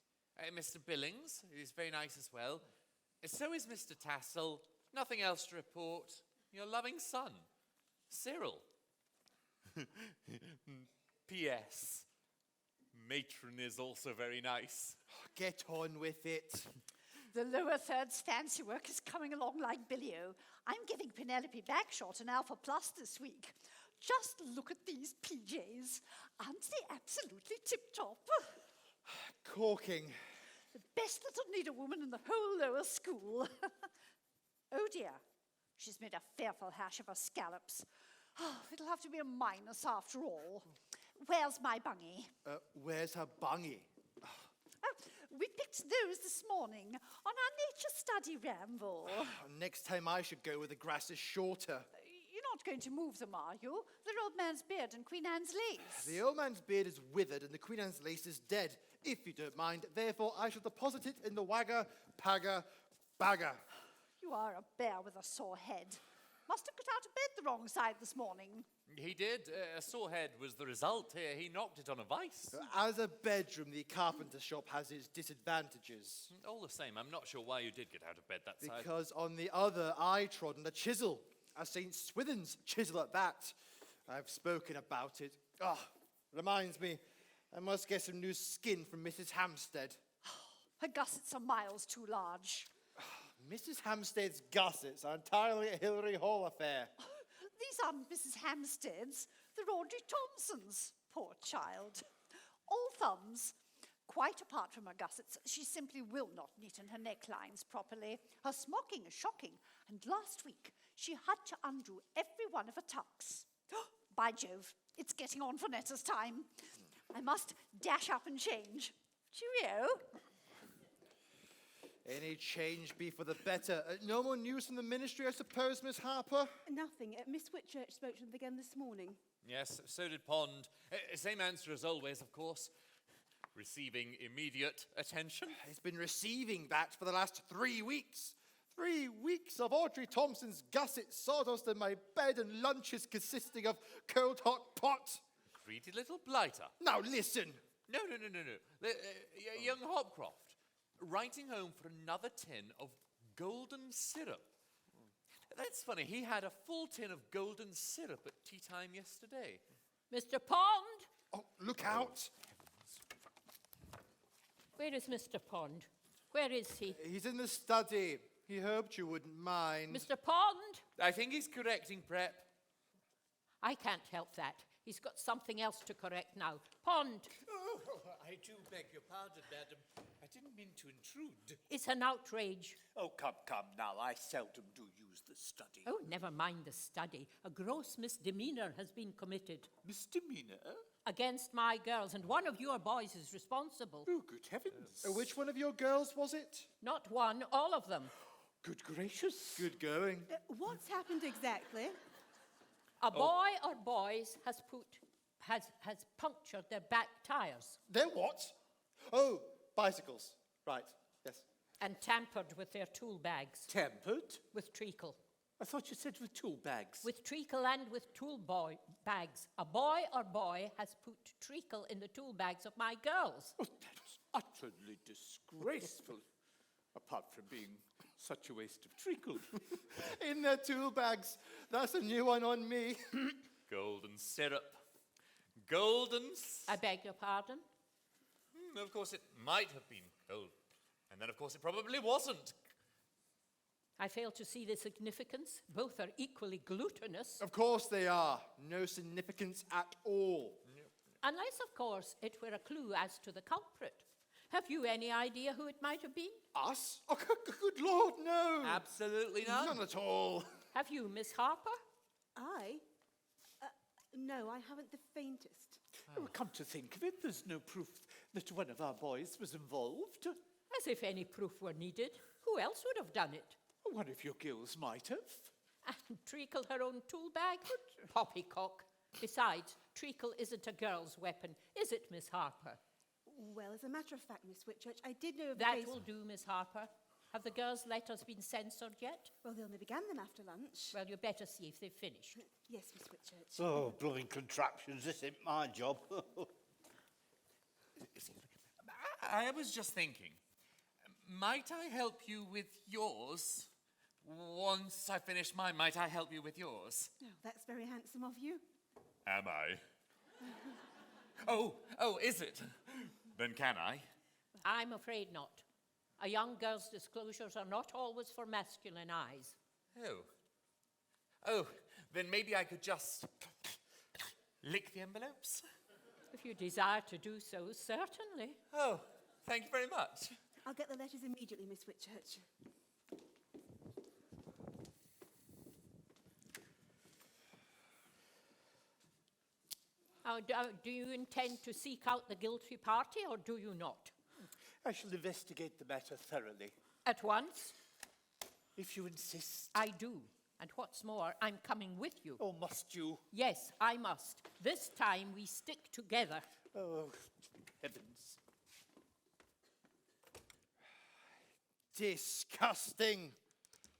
Mr. Billings, he's very nice as well. So is Mr. Tassel. Nothing else to report. Your loving son, Cyril. P.S. Matron is also very nice. Get on with it. The lower third's fancy work is coming along like Billy-O. I'm giving Penelope Backshot an Alpha Plus this week. Just look at these PJs. Aren't they absolutely tip-top? Corking. The best little needlewoman in the whole lower school. Oh dear, she's made a fearful hash of her scallops. Oh, it'll have to be a minus after all. Where's my bungy? Where's her bungy? Oh, we picked get those this morning on our nature study ramble. Next time I should go where the grass is shorter. You're not going to move them, are you? They're Old Man's Beard and Queen Anne's Lace. The old man's beard is withered and the Queen Anne's lace is dead, if you don't mind. Therefore, I shall deposit it in the wagga, pagga, bagga. You are a bear with a sore head. Must have got out of bed the wrong side this morning. He did. A sore head was the result. He knocked it on a vice. As a bedroom, the carpenter shop has its disadvantages. All the same, I'm not sure why you did get out of bed that side. Because on the other, I trod on a chisel. A St. Swithin's chisel at that. I've spoken about it. Reminds me, I must get some new skin from Mrs. Hampstead. Her gussets are miles too large. Mrs. Hampstead's gussets are entirely a Hilary Hall affair. These aren't Mrs. Hampstead's. They're Audrey Thompson's. Poor child. All thumbs. Quite apart from her gussets, she simply will not knit in her necklines properly. Her smocking is shocking, and last week she had to undo every one of her tucks. By Jove, it's getting on for Netta's time. I must dash up and change. Cheerio. Any change be for the better. No more news from the ministry, I suppose, Miss Harper? Nothing. Miss Whitchurch spoke to them again this morning. Yes, so did Pond. Same answer as always, of course. Receiving immediate attention. He's been receiving that for the last 3 weeks. 3 weeks of Audrey Thompson's gusset sawdust in my bed and lunches consisting of cold hot pot. Greedy little blighter. Now listen. No. Young Hopcroft, writing home for another tin of golden syrup. That's funny. He had a full tin of golden syrup at tea time yesterday. Mr. Pond? Oh, look out. Where is Mr. Pond? Where is he? He's in the study. He hoped you wouldn't mind. Mr. Pond? I think he's correcting prep. I can't help that. He's got something else to correct now. Pond, Oh, I do beg your pardon, madam. I didn't mean to intrude. it's an outrage. Oh, come now. I seldom do use the study. Oh, never mind the study. A gross misdemeanor has been committed Misdemeanor? against my girls, and one of your boys is responsible. Oh, good heavens. Which one of your girls was it? Not one, all of them. Good gracious. Good going. What's happened exactly? A boy or boys has punctured their back tires They're what? Oh, bicycles. Right, yes. and tampered with their tool bags Tempered? with treacle. I thought you said with tool bags. With treacle and with tool bags. A boy or boy has put treacle in the tool bags of my girls. Oh, that is utterly disgraceful. Apart from being such a waste of treacle. In their tool bags. That's a new one on me. Golden syrup. I beg your pardon? Of course, it might have been gold. And then, of course, it probably wasn't. I fail to see the significance. Both are equally glutinous. Of course they are. No significance at all. Unless, of course, it were a clue as to the culprit. Have you any idea who it might have been? Us? Oh, good Lord, no. Absolutely none. None at all. Have you, Miss Harper? I? No, I haven't the faintest. Oh, come to think of it, there's no proof that one of our boys was involved. As if any proof were needed. Who else would have done it? One of your girls might have. And treacle her own tool bag? Poppycock. Besides, treacle isn't a girl's weapon, is it, Miss Harper? Well, as a matter of fact, Miss Whitchurch, I did know of the That case... will do, Miss Harper. Have the girls' letters been censored yet? Well, they only began them after lunch. Well, you better see if they've finished. Yes, Miss Whitchurch. Oh, blooming contraptions. This ain't my job. I was just thinking, might I help you with yours? Once I finish mine, might I help you with yours? Oh, that's very handsome of you. Am I? Oh, is it? Then can I? I'm afraid not. A young girl's disclosures are not always for masculine eyes. Oh, then maybe I could just lick the envelopes? If you desire to do so, certainly. Oh, thank you very much. I'll get the letters immediately, Miss Whitchurch. Do you intend to seek out the guilty party, or do you not? I shall investigate the matter thoroughly, At once? if you insist. I do. And what's more, I'm coming with you. Oh, must you? Yes, I must. This time we stick together. Oh, heavens. Disgusting.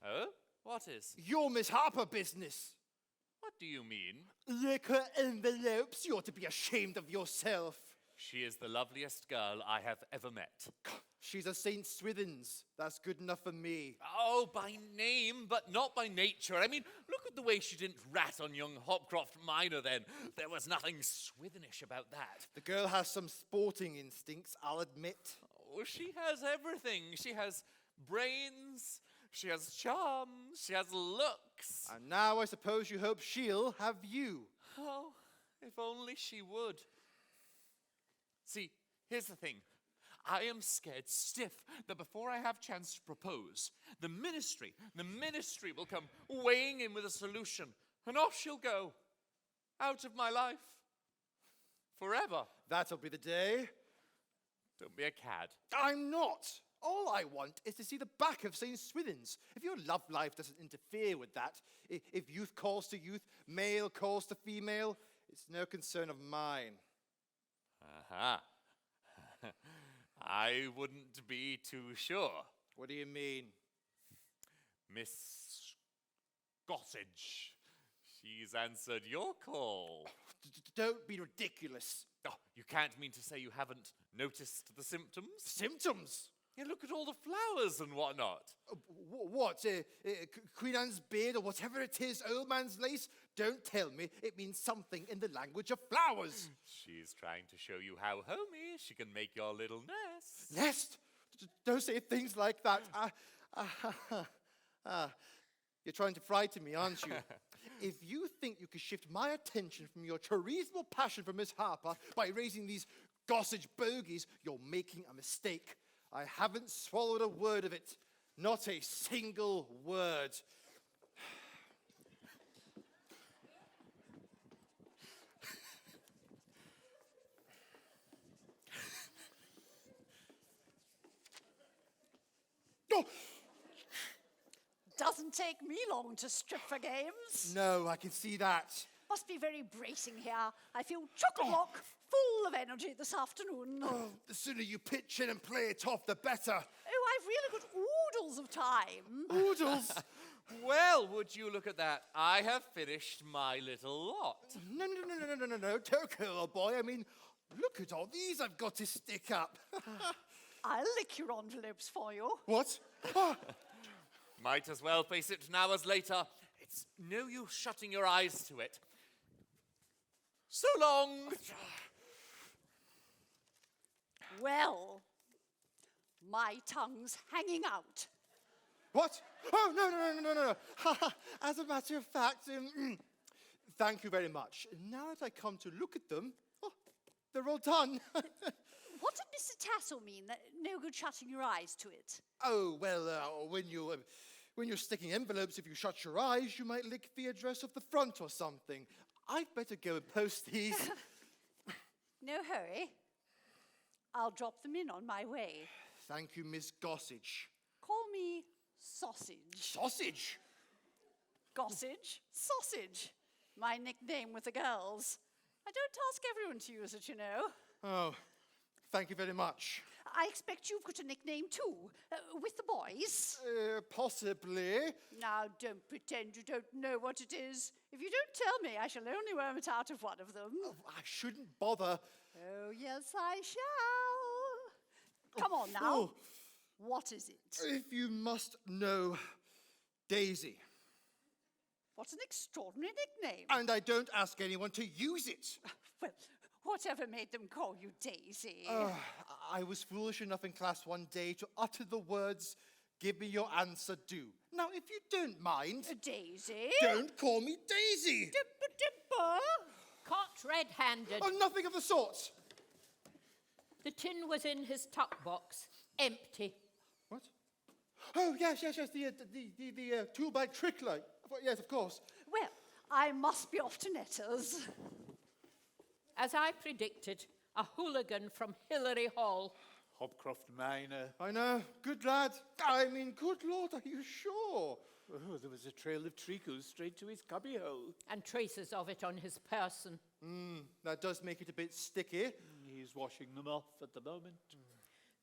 Oh? What is? Your Miss Harper business. What do you mean? Liquor envelopes. You ought to be ashamed of yourself. She is the loveliest girl I have ever met. She's a St. Swithin's. That's good enough for me. Oh, by name, but not by nature. I mean, look at the way she didn't rat on young Hopcroft Minor then. There was nothing Swithinish about that. The girl has some sporting instincts, I'll admit. Oh, she has everything. She has brains, she has charm, she has looks. And now I suppose you hope she'll have you. Oh, if only she would. See, here's the thing. I am scared stiff that before I have chance to propose, the ministry will come weighing in with a solution, and off she'll go, out of my life, forever. That'll be the day. Don't be a cad. I'm not. All I want is to see the back of St. Swithin's. If your love life doesn't interfere with that, if youth calls to youth, male calls to female, it's no concern of mine. Aha. I wouldn't be too sure. What do you mean? Miss Gossage, she's answered your call. Don't be ridiculous. Oh, you can't mean to say you haven't noticed the symptoms? Symptoms? Yeah, look at all the flowers and whatnot. What? Queen Anne's beard or whatever it is, old man's lace? Don't tell me it means something in the language of flowers. She's trying to show you how homey she can make your little nest. Nest? Don't say things like that. You're trying to frighten me, aren't you? If you think you can shift my attention from your charismal passion for Miss Harper by raising these Gossage bogies, you're making a mistake. I haven't swallowed a word of it. Not a single word. Oh! Doesn't take me long to strip for games. No, I can see that. Must be very bracing here. I feel chock-a-block, full of energy this afternoon. Oh, the sooner you pitch in and play it off, the better. Oh, I've really got oodles of time. Oodles? Well, would you look at that? I have finished my little lot. No, Toko, old boy. I mean, look at all these I've got to stick up. I'll lick your envelopes for you. What? Ah, Might as well face it now as later. It's no use shutting your eyes to it. So long. Well, my tongue's hanging out. what? Oh, no. As a matter of fact, thank you very much. Now that I come to look at them, they're all done. What did Mr. Tassel mean? That no good shutting your eyes to it? Oh, well, when you're sticking envelopes, if you shut your eyes, you might lick the address of the front or something. I'd better go and post these. No hurry. I'll drop them in on my way. Thank you, Miss Gossage. Call me Sausage. Sausage? Gossage? Sausage. My nickname with the girls. I don't ask everyone to use it, you know. Oh, thank you very much. I expect you've got a nickname too, with the boys. Possibly. Now, don't pretend you don't know what it is. If you don't tell me, I shall only worm it out of one of them. Oh, I shouldn't bother. Oh, yes, I shall. Come on now. Oh. What is it? If you must know, Daisy. What an extraordinary nickname. And I don't ask anyone to use it. Well, whatever made them call you Daisy? I was foolish enough in class one day to utter the words, "Give me your answer, do." Now, if you don't mind, Daisy? don't call me Daisy. Dipper? Caught red-handed. Oh, nothing of the sort. The tin was in his tuck box, empty. What? Oh, yes, the tool-bag trick light. Yes, of course. Well, I must be off to Netta's. As I predicted, a hooligan from Hillary Hall. Hopcroft Minor. I know. Good lad. I mean, good Lord, are you sure? Oh, there was a trail of treacle straight to his cubby hole. And traces of it on his person. That does make it a bit sticky. He's washing them off at the moment.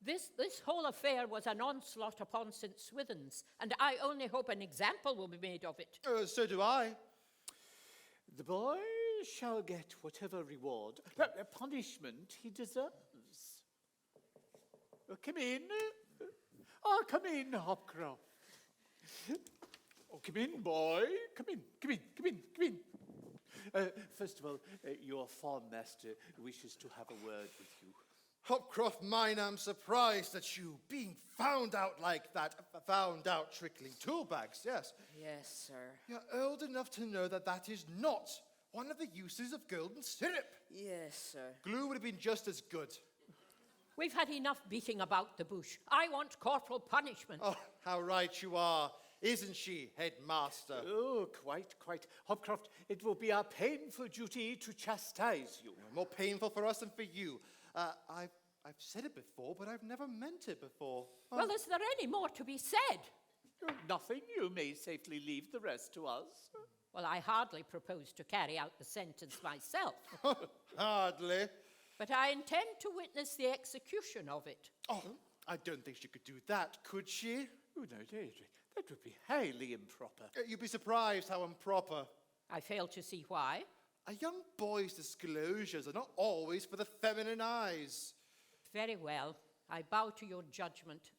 This whole affair was an onslaught upon St. Swithin's, and I only hope an example will be made of it. So do I. The boy shall get whatever reward, punishment he deserves. Come in. Oh, come in, Hopcroft. Oh, come in, boy. Come in. First of all, your farm master wishes to have a word with you. Hopcroft Minor, I'm surprised at you being found out like that. Found out trickling tool bags, yes. Yes, sir. You're old enough to know that that is not one of the uses of golden syrup. Yes, sir. Glue would have been just as good. We've had enough beating about the bush. I want corporal punishment. Oh, how right you are. Isn't she, headmaster? Oh, quite. Hopcroft, it will be our painful duty to chastise you. More painful for us than for you. I've said it before, but I've never meant it before. Well, is there any more to be said? Nothing. You may safely leave the rest to us. Well, I hardly propose to carry out the sentence myself, Hardly. but I intend to witness the execution of it. Oh, I don't think she could do that, could she? Oh, no, Deirdre. That would be highly improper. You'd be surprised how improper. I fail to see why. A young boy's disclosures are not always for the feminine eyes. Very well. I bow to your judgment.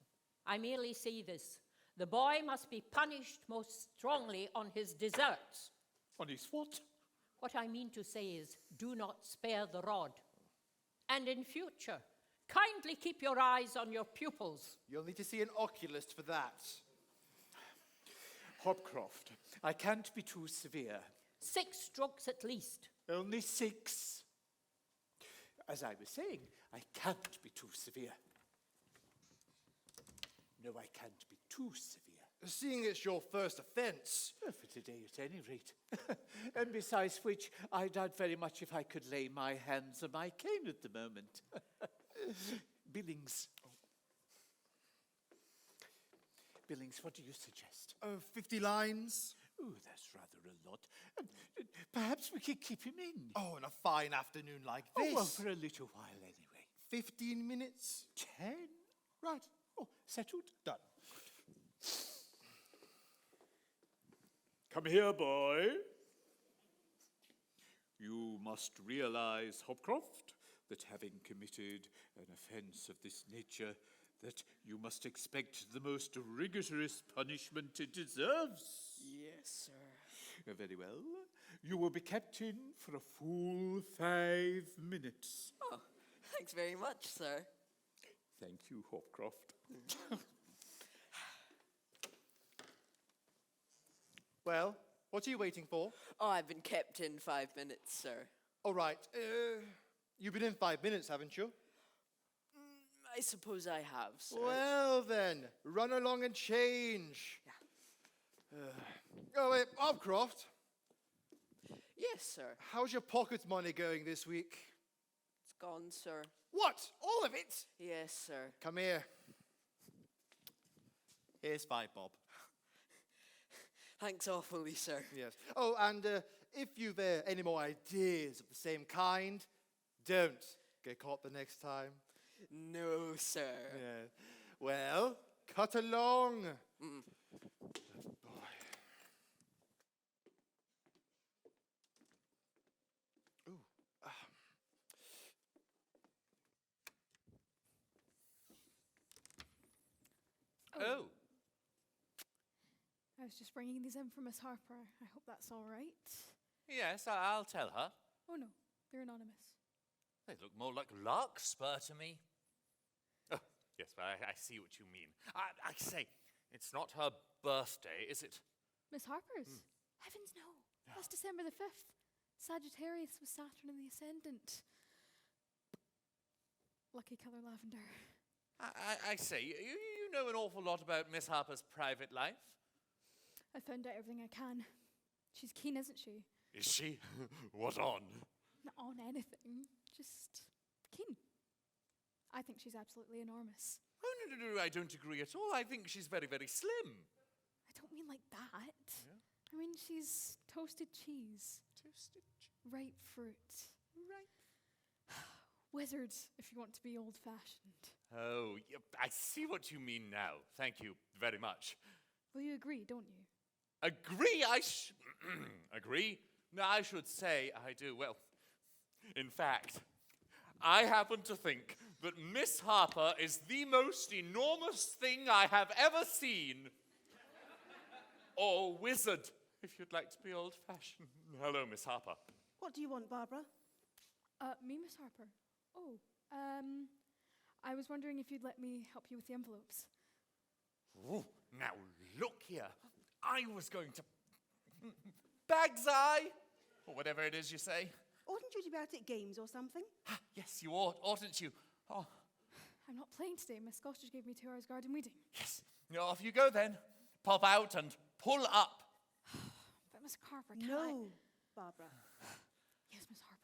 I merely say this. The boy must be punished most strongly on his deserts. On his what? What I mean to say is, do not spare the rod. And in future, kindly keep your eyes on your pupils. You'll need to see an oculist for that. Hopcroft, I can't be too severe. 6 strokes at least. Only 6. As I was saying, I can't be too severe. No, I can't be too severe. Seeing it's your first offence. For today, at any rate. And besides which, I doubt very much if I could lay my hands on my cane at the moment. Billings. Billings, what do you suggest? 50 lines. Oh, that's rather a lot. Perhaps we could keep him in. Oh, on a fine afternoon like this. Oh, well, for a little while anyway. 15 minutes. 10? Right. Oh, settled? Done. Come here, boy. You must realize, Hopcroft, that having committed an offence of this nature, that you must expect the most rigorous punishment it deserves. Yes, sir. Very well. You will be kept in for a full 5 minutes. Oh, thanks very much, sir. Thank you, Hopcroft. Well, what are you waiting for? Oh, I've been kept in 5 minutes, sir. All right. You've been in 5 minutes, haven't you? I suppose I have, sir. Well, then, run along and change. Oh, wait, Hopcroft, Yes, sir. how's your pocket money going this week? It's gone, sir. What? All of it? Yes, sir. Come here. Here's 5 bob. Thanks awfully, sir. Yes. Oh, and if you've any more ideas of the same kind, don't get caught the next time. No, sir. Yeah. Well, cut along. Oh. I was just bringing these in for Miss Harper. I hope that's all right. Yes, I'll tell her. Oh no, they're anonymous. They look more like larkspur to me. Oh, yes, but I see what you mean. I say, it's not her birthday, is it? Miss Harper's? Heavens no. That's December the 5th. Sagittarius with Saturn in the ascendant. Lucky colour lavender. I say, you know an awful lot about Miss Harper's private life. I found out everything I can. She's keen, isn't she? Is she? What on? Not on anything. Just keen. I think she's absolutely enormous. Oh, no, I don't agree at all. I think she's very, very slim. I don't mean like that. I mean, she's toasted cheese, Toasted cheese. ripe fruit, Right. wizard if you want to be old-fashioned. Oh, yep, I see what you mean now. Thank you very much. Well, you agree, don't you? Agree? Agree? No, I should say I do. Well, in fact, I happen to think that Miss Harper is the most enormous thing I have ever seen. Or wizard, if you'd like to be old-fashioned. Hello, Miss Harper. What do you want, Barbara? Me, Miss Harper. Oh, I was wondering if you'd let me help you with the envelopes. Ooh, now look here. I was going to... Bag's eye? Or whatever it is you say. Oughtn't you to be out at games or something? Yes, you ought, oughtn't you? Oh, I'm not playing today. Miss Scotch gave me 2 hours garden weeding. yes. Now, off you go then. Pop out and pull up. But Miss Harper, can I... No, Barbara. Yes, Miss Harper.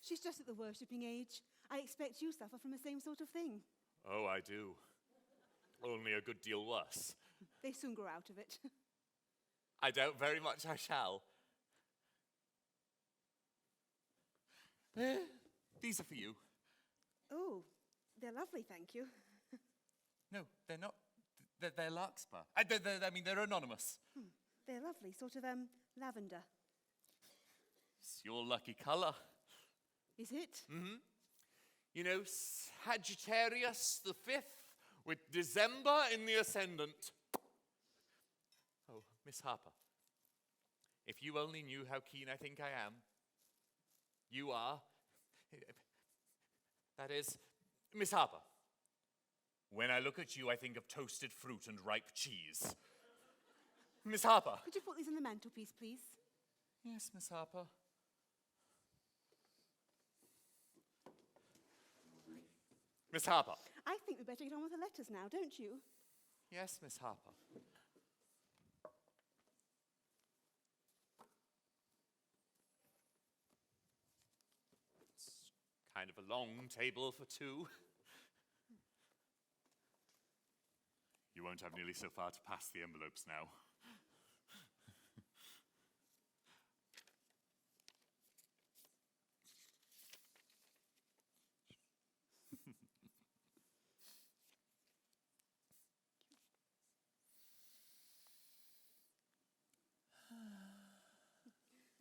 She's just at the worshipping age. I expect you suffer from the same sort of thing. Oh, I do. Only a good deal worse. They soon grow out of it. I doubt very much I shall. These are for you. Oh, they're lovely, thank you. No, they're not. They're larkspur. They're anonymous. They're lovely, sort of, lavender. It's your lucky colour. Is it? You know, Sagittarius the 5th, with December in the ascendant. Oh, Miss Harper, if you only knew how keen I think I am. You are. That is, Miss Harper, when I look at you, I think of toasted fruit and ripe cheese. Miss Harper. Could you put these on the mantelpiece, please? Yes, Miss Harper. Miss Harper. I think we better get on with the letters now, don't you? Yes, Miss Harper. It's kind of a long table for 2. You won't have nearly so far to pass the envelopes now.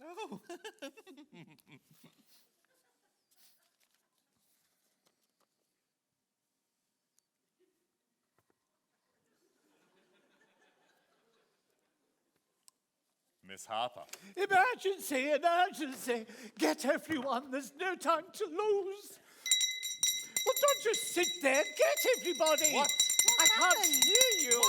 Oh. Miss Harper. Emergency, emergency! Get everyone, there's no time to lose. Well, don't just sit there, get everybody! What? I can't hear you!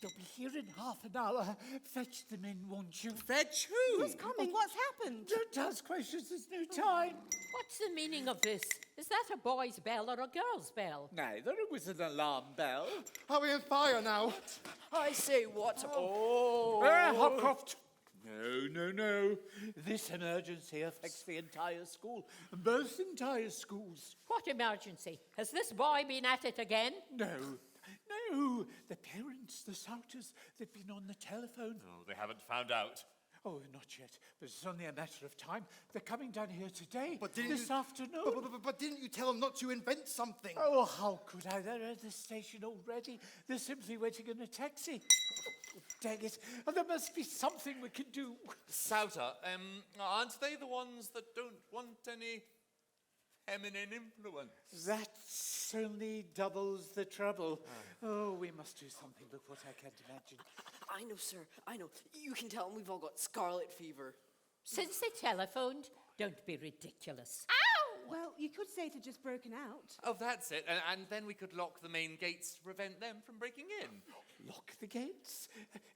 They'll be here in half an hour. Fetch them in, won't you? Fetch who? Who's coming? What's happened? Don't ask questions, there's no time. What's the meaning of this? Is that a boy's bell or a girl's bell? Neither, it was an alarm bell. Are we on fire now? I say what? Oh. Hopcroft! No. This emergency affects the entire school. Both entire schools. What emergency? Has this boy been at it again? No. The parents, the Souters, they've been on the telephone. Oh, they haven't found out. Oh, not yet, but it's only a matter of time. They're coming down here today, But didn't this you- afternoon. But didn't you tell them not to invent something? Oh, how could I? They're at the station already. They're simply waiting in a taxi. Oh, dang it. Oh, there must be something we can do. Souter, aren't they the ones that don't want any feminine influence? That only doubles the trouble. Oh, we must do something, but what I can't imagine. I know, sir. I know. You can tell them we've all got scarlet fever. Since they telephoned, don't be ridiculous. Well, you could say it had just broken out. Oh, that's it. And then we could lock the main gates to prevent them from breaking in. Lock the gates?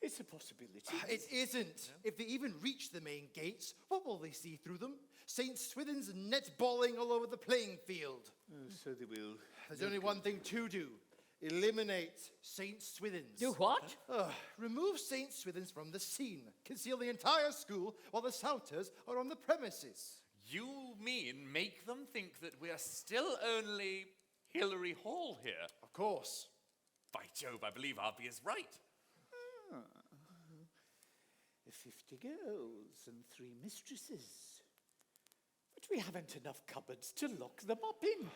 It's a possibility. It isn't. If they even reach the main gates, what will they see through them? St. Swithin's net balling all over the playing field. Oh, so they will. There's only one thing to do. Eliminate St. Swithin's. Do what? Remove St. Swithin's from the scene. Conceal the entire school while the Souters are on the premises. You mean make them think that we're still only Hilary Hall here? Of course. By Jove, I believe Arby is right. 50 girls and 3 mistresses. But we haven't enough cupboards to lock them up in.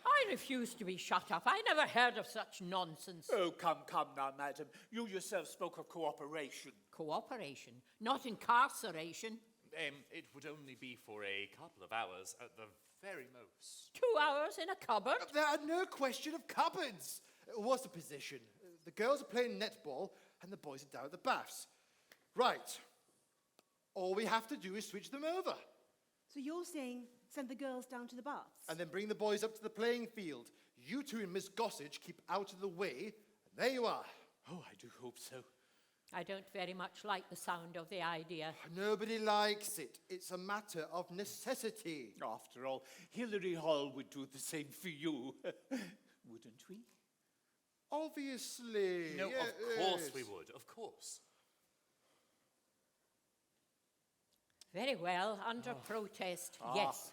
I refuse to be shut up. I never heard of such nonsense. Oh, come now, madam. You yourself spoke of cooperation. Cooperation, not incarceration. It would only be for a couple of hours at the very most. 2 hours in a cupboard? There are no question of cupboards. What's the position? The girls are playing netball and the boys are down at the baths. Right. All we have to do is switch them over. So you're saying send the girls down to the baths? And then bring the boys up to the playing field. You two and Miss Gossage keep out of the way. And there you are. Oh, I do hope so. I don't very much like the sound of the idea. Nobody likes it. It's a matter of necessity. After all, Hilary Hall would do the same for you. Wouldn't we? Obviously. No, of course we would, of course. Very well, under protest, yes.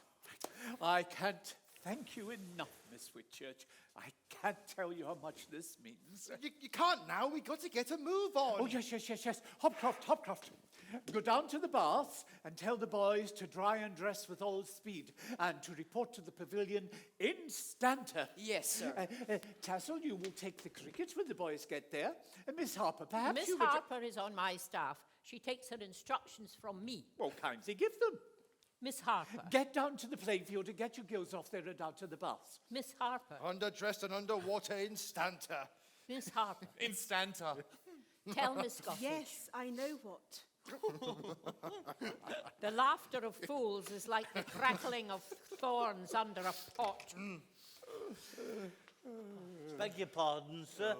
I can't thank you enough, Miss Whitchurch. I can't tell you how much this means. You can't now. We've got to get a move on. Oh, yes. Hopcroft. Go down to the baths and tell the boys to dry and dress with all speed and to report to the pavilion instanter. Yes, sir. Tassel, you will take the cricket when the boys get there. Miss Harper, perhaps Miss you would... Harper is on my staff. She takes her instructions from me. Well, kindly give them. Miss Harper. Get down to the playfield and get your girls off there and down to the baths. Miss Harper. Underdressed and underwater instanter. Miss Harper. Instanter. Tell Miss Gossage. Yes, I know what. The laughter of fools is like the crackling of thorns under a pot. Beg your pardon, sir.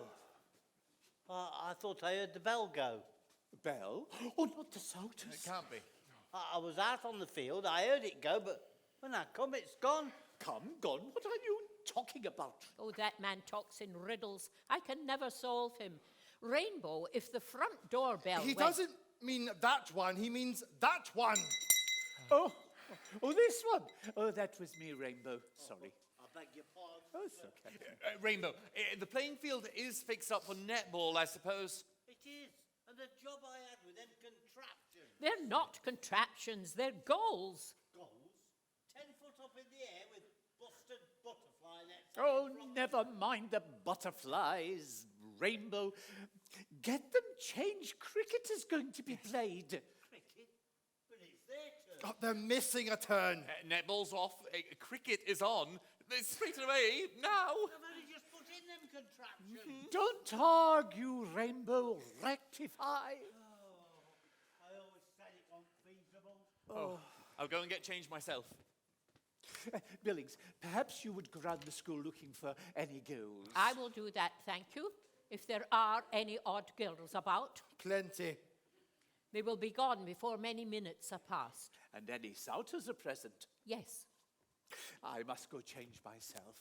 I thought I heard the bell go. Bell? Oh, not the Souters. It can't be. I was out on the field, I heard it go, but when I come, it's gone. Come, gone. What are you talking about? Oh, that man talks in riddles. I can never solve him. Rainbow, if the front door bell He went... doesn't mean that one. He means that one. Oh, this one. Oh, that was me, Rainbow. Sorry. I beg your pardon. Oh, it's okay. Rainbow, the playing field is fixed up for netball, I suppose. It is. And the job I had with them contraptions. They're not contraptions, they're goals. Goals? 10 foot up in the air with busted butterfly nets. Oh, never mind the butterflies, Rainbow. Get them changed. Cricket is going to be played. Cricket? But it's their turn. Oh, they're missing a turn. Netball's off, cricket is on. Straight away, now. I've only just put in them contraptions. Don't argue, Rainbow. Rectify. I always said it wasn't feasible. Oh, I'll go and get changed myself. Billings, perhaps you would go round the school looking for any girls. I will do that, thank you. If there are any odd girls about, Plenty. they will be gone before many minutes are past. And any Souters are present. Yes. I must go change myself.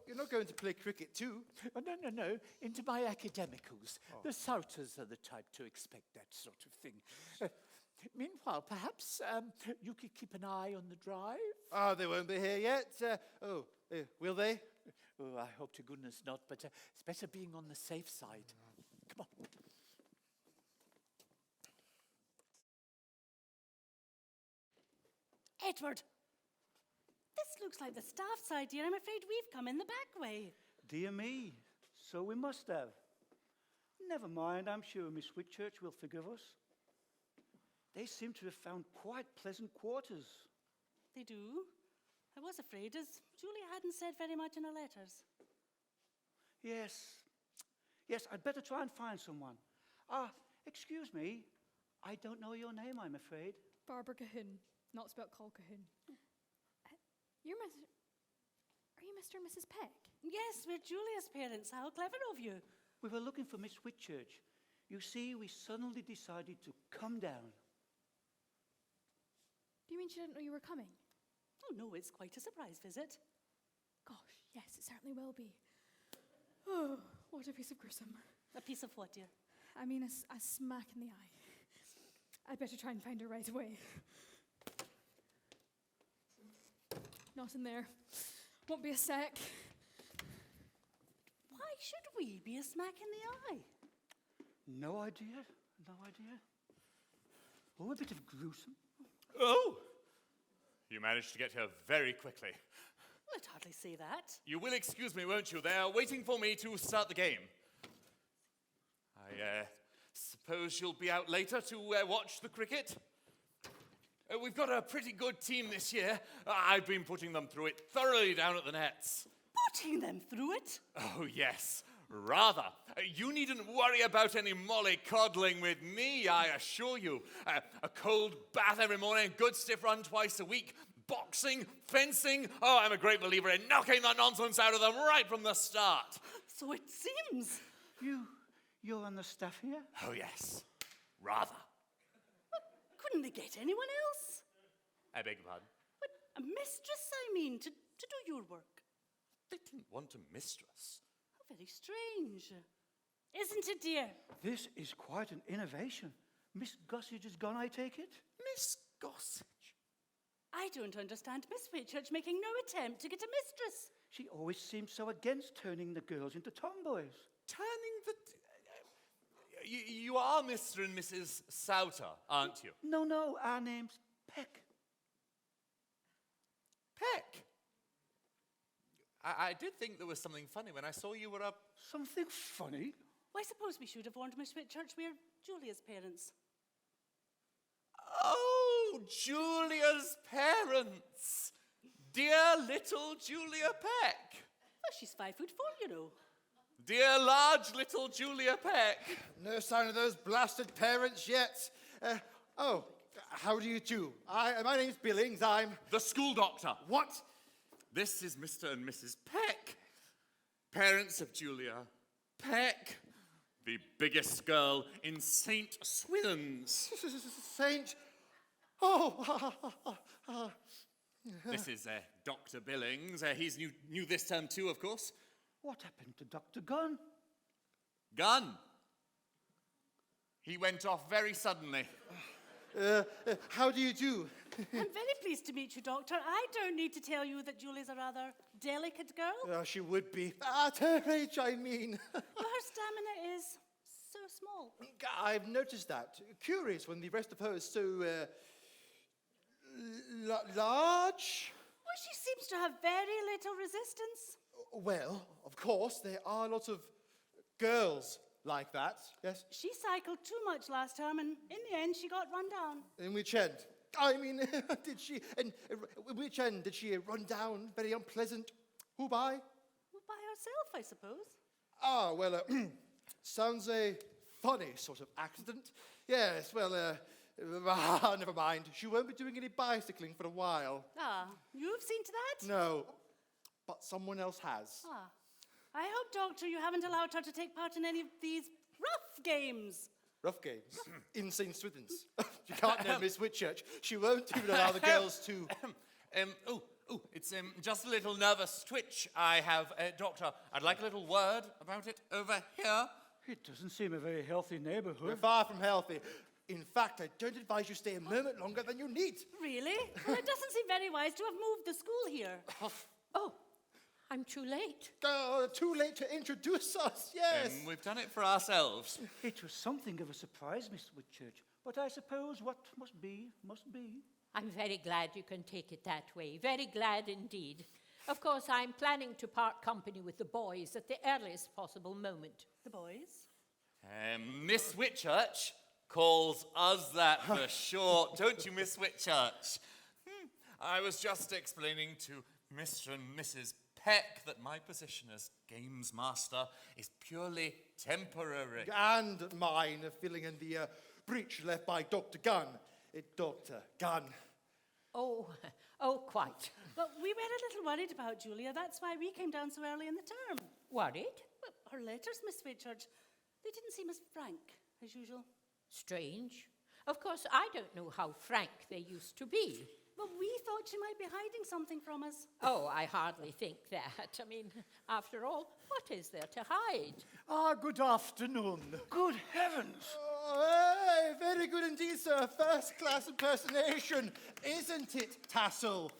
You're not going to play cricket too? Oh, no. Into my academicals. The Souters are the type to expect that sort of thing. Meanwhile, perhaps you could keep an eye on the drive? They won't be here yet. Will they? Oh, I hope to goodness not, but it's better being on the safe side. Come on. Edward, this looks like the staff's idea. I'm afraid we've come in the back way. Dear me, so we must have. Never mind, I'm sure Miss Whitchurch will forgive us. They seem to have found quite pleasant quarters. They do. I was afraid, as Julia hadn't said very much in her letters. Yes, I'd better try and find someone. Excuse me, I don't know your name, I'm afraid. Barbara Cahoon, not spelt called Cahoon. Are you Mr. and Mrs. Peck? Yes, we're Julia's parents. How clever of you. We were looking for Miss Whitchurch. You see, we suddenly decided to come down. Do you mean she didn't know you were coming? Oh, no, it's quite a surprise visit. Gosh, yes, it certainly will be. Oh. What a piece of gruesome. A piece of what, dear? I mean, a smack in the eye. I'd better try and find her right away. Not in there. Won't be a sec. Why should we be a smack in the eye? No idea. No idea. Oh, a bit of gruesome. Oh! You managed to get here very quickly. I'd hardly say that. You will excuse me, won't you? They're waiting for me to start the game. I suppose you'll be out later to watch the cricket? We've got a pretty good team this year. I've been putting them through it thoroughly down at the nets. Putting them through it? Oh, yes. Rather. You needn't worry about any mollycoddling with me, I assure you. A cold bath every morning, good stiff run twice a week, boxing, fencing. Oh, I'm a great believer in knocking the nonsense out of them right from the start. So it seems. You're on the staff here? Oh, yes. Rather. Couldn't they get anyone else? I beg your pardon? But a mistress, I mean, to do your work. They didn't want a mistress. How very strange. Isn't it, dear? This is quite an innovation. Miss Gossage is gone, I take it? Miss Gossage? I don't understand Miss Whitchurch making no attempt to get a mistress. She always seems so against turning the girls into tomboys. Turning the... You are Mr. and Mrs. Souter, aren't you? No, our name's Peck. Peck? I did think there was something funny when I saw you were up. Something funny? Well, I suppose we should have warned Miss Whitchurch we're Julia's parents. Oh, Julia's parents. Dear little Julia Peck. Well, she's 5'4", you know. Dear large little Julia Peck. No sign of those blasted parents yet. How do you do? My name's Billings. I'm... The school doctor. What? This is Mr. and Mrs. Peck, parents of Julia Peck, the biggest girl in St. Swithin's. Saint... Oh, This is Dr. Billings. He's new this term too, of course. What happened to Dr. Gunn? Gunn. He went off very suddenly. how do you do? I'm very pleased to meet you, Doctor. I don't need to tell you that Julie's a rather delicate girl. She would be. At her age, I mean. Well, her stamina is so small. I've noticed that. Curious when the rest of her is so... large? Well, she seems to have very little resistance. Well, of course, there are lots of girls like that, yes? She cycled too much last term, and in the end, she got run down. In which end? I mean, did she... In which end did she run down? Very unpleasant. Who by? Well, by herself, I suppose. Ah, well, sounds a funny sort of accident. Yes, well, never mind. She won't be doing any bicycling for a while. Ah, you've seen to that? No, but someone else has. Ah. I hope, Doctor, you haven't allowed her to take part in any of these rough games. Rough games? In St. Swithin's. You can't know Miss Whitchurch. She won't even allow the girls to... It's just a little nervous twitch I have, Doctor. I'd like a little word about it over here. It doesn't seem a very healthy neighborhood. We're far from healthy. In fact, I don't advise you stay a moment longer than you need. Really? Well, it doesn't seem very wise to have moved the school here. Oh, I'm too late. Too late to introduce us, yes. We've done it for ourselves. It was something of a surprise, Miss Whitchurch, but I suppose what must be, must be. I'm very glad you can take it that way. Very glad indeed. Of course, I'm planning to part company with the boys at the earliest possible moment. The boys? Miss Whitchurch calls us that for short, don't you, Miss Whitchurch? I was just explaining to Mr. and Mrs. Peck that my position as games master is purely temporary. And mine, filling in the breach left by Dr. Gunn. Dr. Gunn. Oh, quite. Well, we were a little worried about Julia. That's why we came down so early in the term. Worried? Well, her letters, Miss Whitchurch, they didn't seem as frank as usual. Strange. Of course, I don't know how frank they used to be. Well, we thought she might be hiding something from us. Oh, I hardly think that. I mean, after all, What is there to hide? Good afternoon. Good heavens! Oh, hey, very good indeed, sir. First-class impersonation, isn't it, Tassel?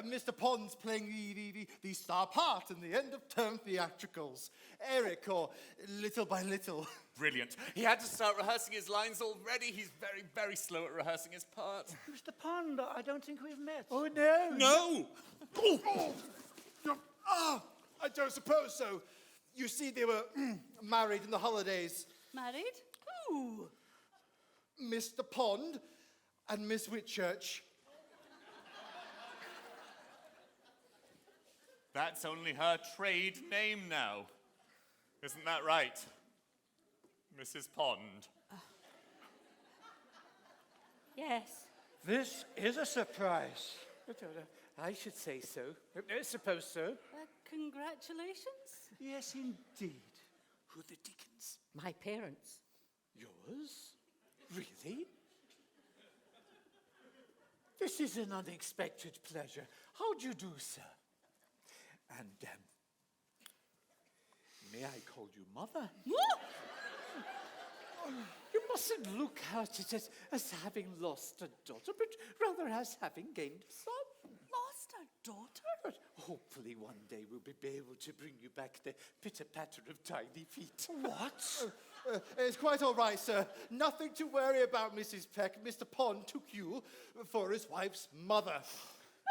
Mr. Pond's playing the star part in the end-of-term theatricals. Eric, or Little by Little. Brilliant. He had to start rehearsing his lines already. He's very, very slow at rehearsing his part. Mr. Pond, I don't think we've met. Oh, no. No! I don't suppose so. You see, they were married in the holidays. Married? Who? Mr. Pond and Miss Whitchurch. That's only her trade name now. Isn't that right, Mrs. Pond? Yes. This is a surprise. I should say so. I suppose so. Congratulations. Yes, indeed. Who the dickens? My parents. Yours? Really? This is an unexpected pleasure. How do you do, sir? And, may I call you mother? You mustn't look at it as having lost a daughter, but rather as having gained a son. Lost a daughter? But hopefully one day we'll be able to bring you back the pitter-patter of tiny feet. What? It's quite all right, sir. Nothing to worry about, Mrs. Peck. Mr. Pond took you for his wife's mother.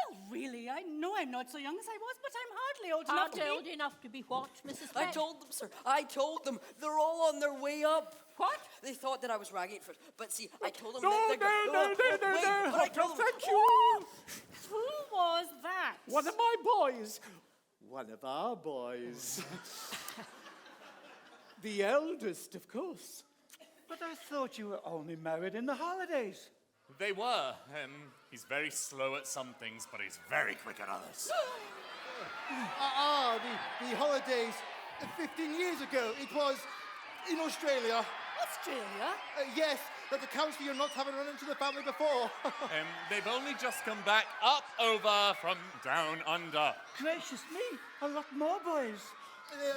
Well, really, I know I'm not so young as I was, but I'm hardly old enough to be... Old enough to be what, Mrs. I Peck? told them, sir. I told them. They're all on their way up. What? They thought that I was ragging at first, but see, I told them No, that they're no, wait, but I told them, thank you. Who was that? One of my boys. One of our boys. The eldest, of course. But I thought you were only married in the holidays. They were. He's very slow at some things, but he's very quick at others. The holidays 15 years ago. It was in Australia. Australia? Yes, that accounts for you not having run into the family before. They've only just come back up over from down under. Gracious me, a lot more boys.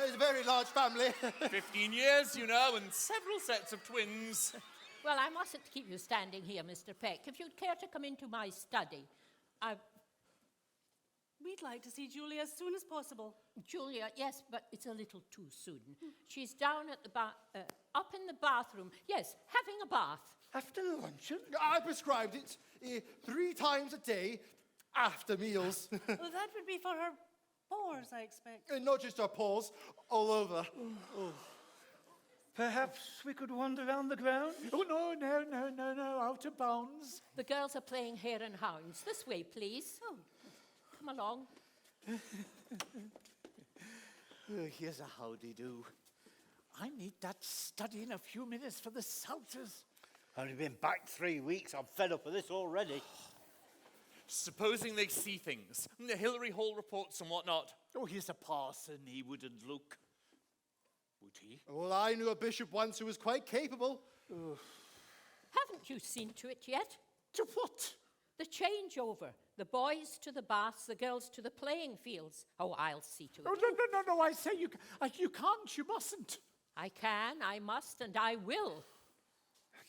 It's a very large family. 15 years, you know, and several sets of twins. Well, I mustn't keep you standing here, Mr. Peck. If you'd care to come into my study. We'd like to see Julia as soon as possible. Julia, yes, but it's a little too soon. She's down at the up in the bathroom. Yes, having a bath. After luncheon? I prescribed it 3 times a day after meals. Well, that would be for her pores, I expect. Not just our paws, all over. Perhaps we could wander around the ground? Oh, no, out of bounds. The girls are playing hare and hounds. This way, please. Oh, come along. Here's a howdy-do. I need that study in a few minutes for the Salters. Only been back 3 weeks. I'm fed up with this already. Supposing they see things, the Hillary Hall reports and whatnot. Oh, he's a parson. He wouldn't look. Would he? Well, I knew a bishop once who was quite capable. Haven't you seen to it yet? To what? The changeover. The boys to the baths, the girls to the playing fields. Oh, I'll see to it. Oh, no, I say you can't, you mustn't. I can, I must, and I will.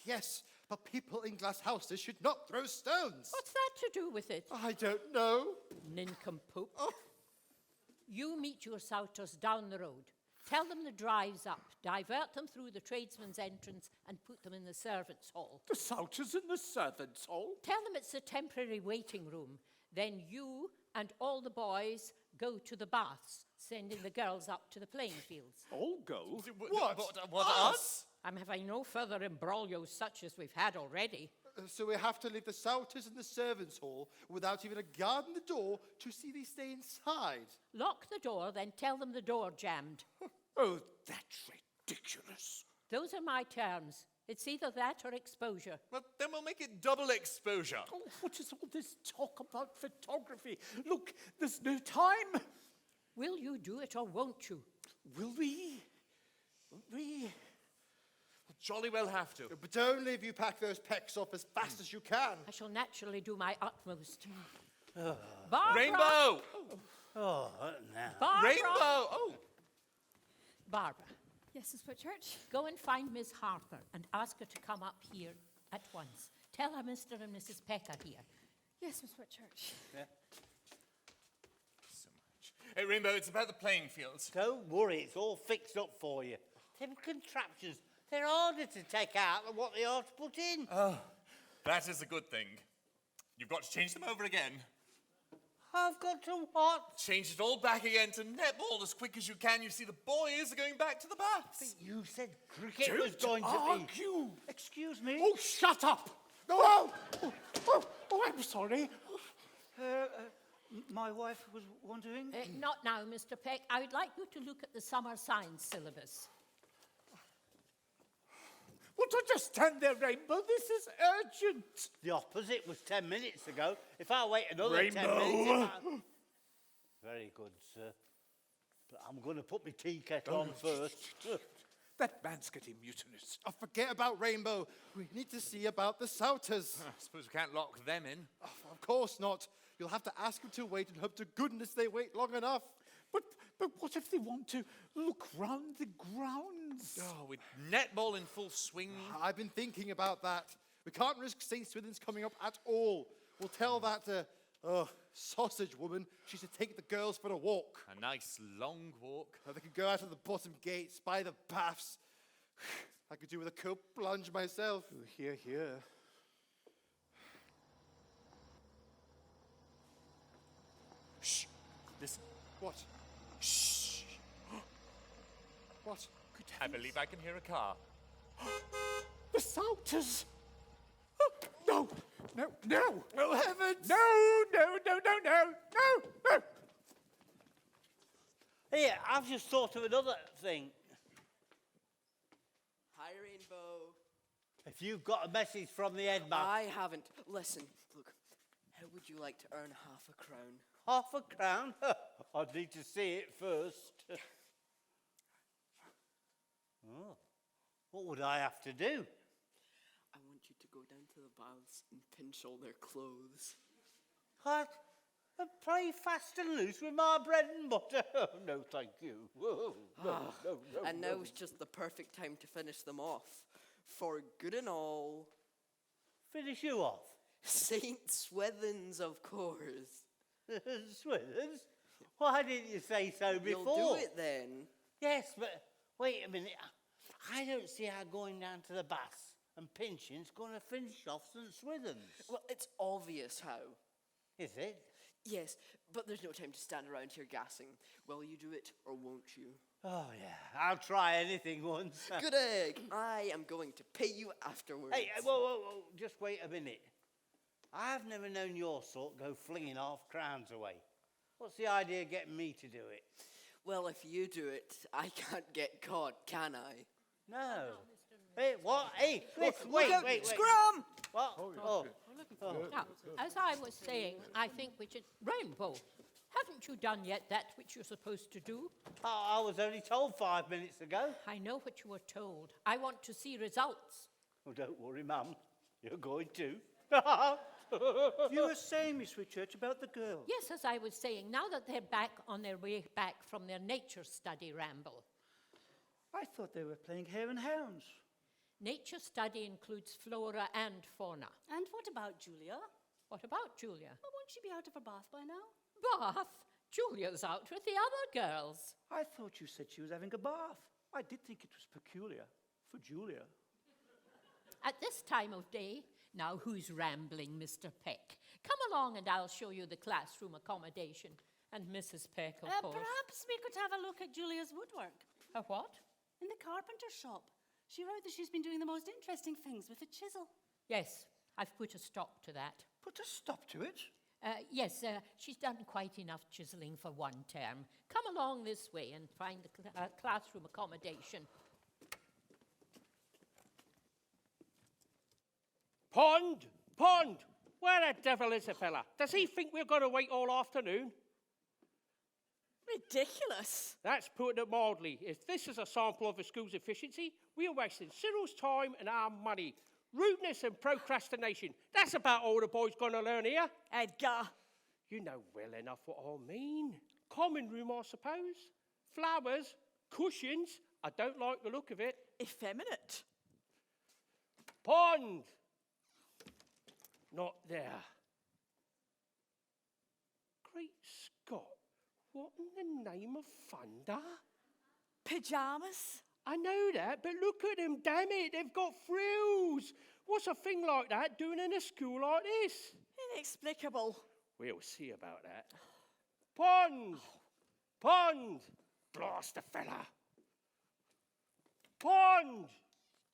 Yes, but people in glass houses should not throw stones. What's that to do with it? I don't know. Nincompoop. Oh. You meet your Souters down the road. Tell them the drive's up. Divert them through the tradesman's entrance and put them in the servants' hall. The Souters in the servants' hall? Tell them it's a temporary waiting room. Then you and all the boys go to the baths, sending the girls up to the playing fields. All go? What, us? I'm having no further imbroglios such as we've had already. So we have to leave the Souters in the servants' hall without even a guard in the door to see they stay inside. Lock the door, then tell them the door jammed. Oh, that's ridiculous. Those are my terms. It's either that or exposure. Well, then we'll make it double exposure. Oh, what is all this talk about photography? Look, there's no time. Will you do it or won't you? Will we? Will we? Jolly well have to. But only if you pack those pecks off as fast as you can. I shall naturally do my utmost. Barbara! Rainbow! Oh, now. Barbara! Rainbow! Oh, Barbara, Yes, Miss Whitchurch. go and find Miss Harper and ask her to come up here at once. Tell her Mr. and Mrs. Peck are here. Yes, Miss Whitchurch. So much. Hey, Rainbow, it's about the playing fields. Don't worry, it's all fixed up for you. Them contraptions, they're harder to take out than what they are to put in. Oh, that is a good thing. You've got to change them over again. I've got to what? Change it all back again to netball as quick as you can. You see, the boys are going back to the baths. You said cricket was going to be... Argue! Excuse me. Oh, shut up! No! Oh, I'm sorry. My wife was wondering. Not now, Mr. Peck. I would like you to look at the summer science syllabus. Well, don't just stand there, Rainbow. This is urgent. The opposite was 10 minutes ago. If I wait another 10 Rainbow. minutes... Very good, sir. But I'm going to put my tea kettle on first. That man's getting mutinous. Oh, forget about Rainbow. We need to see about the Souters. I suppose we can't lock them in. Oh, of course not. You'll have to ask them to wait and hope to goodness they wait long enough. But what if they want to look round the grounds? Oh, with netball in full swing. I've been thinking about that. We can't risk St. Swithin's coming up at all. We'll tell that sausage woman she should take the girls for a walk. A nice long walk. They could go out of the bottom gates, by the baths. I could do with a coat plunge myself. Here, here. Shh. Listen. What? Shh. What? I believe I can hear a car. The Souters! No! No! No! Oh, heavens! No! Here, I've just thought of another thing. Hi, Rainbow. If you've got a message from the headmaster... I haven't. Listen, look. How would you like to earn half a crown? Half a crown? I'd need to see it first. Oh. What would I have to do? I want you to go down to the baths and pinch all their clothes. What? And play fast and loose with my bread and butter? Oh, no, thank you. Whoa, no. And now is just the perfect time to finish them off. For good and all. Finish you off? St. Swithin's, of course. Swithers? Why didn't you say so before? You'll do it then. Yes, but wait a minute. I don't see how going down to the baths and pinching's going to finish off St. Swithin's. Well, it's obvious how. Is it? Yes, but there's no time to stand around here gassing. Will you do it or won't you? Oh, yeah. I'll try anything once. Good egg. I am going to pay you afterwards. Hey, whoa. Just wait a minute. I've never known your sort go flinging half crowns away. What's the idea of getting me to do it? Well, if you do it, I can't get caught, can I? No. Hey, what? Hey, listen, wait. Scrum! What? Oh. Now, as I was saying, I think we should... Rainbow, haven't you done yet that which you're supposed to do? I was only told 5 minutes ago. I know what you were told. I want to see results. Oh, don't worry, Mum. You're going to. You were saying, Miss Whitchurch, about the girl. Yes, as I was saying, now that they're back on their way back from their nature study ramble. I thought they were playing hare and hounds. Nature study includes flora and fauna. And what about Julia? What about Julia? Well, won't she be out of her bath by now? Bath? Julia's out with the other girls. I thought you said she was having a bath. I did think it was peculiar for Julia. At this time of day, now who's rambling, Mr. Peck? Come along and I'll show you the classroom accommodation. And Mrs. Peck, of course. Perhaps we could have a look at Julia's woodwork. A what? In the carpenter shop. She wrote that she's been doing the most interesting things with a chisel. Yes, I've put a stop to that. Put a stop to it? Yes, she's done quite enough chiseling for one term. Come along this way and find the classroom accommodation. Pond! Where the devil is the fella? Does he think we're going to wait all afternoon? Ridiculous. That's putting it mildly. If this is a sample of the school's efficiency, we are wasting Cyril's time and our money. Rudeness and procrastination. That's about all the boy's going to learn here. Edgar. You know well enough what I mean. Common room, I suppose. Flowers, Cushions? I don't like the look of it. Effeminate. Pond! Not there. Great Scott, what in the name of thunder? Pyjamas. I know that, but look at them, damn it, they've got frills. What's a thing like that doing in a school like this? Inexplicable. We'll see about that. Pond! Pond! Blast the fella. Pond!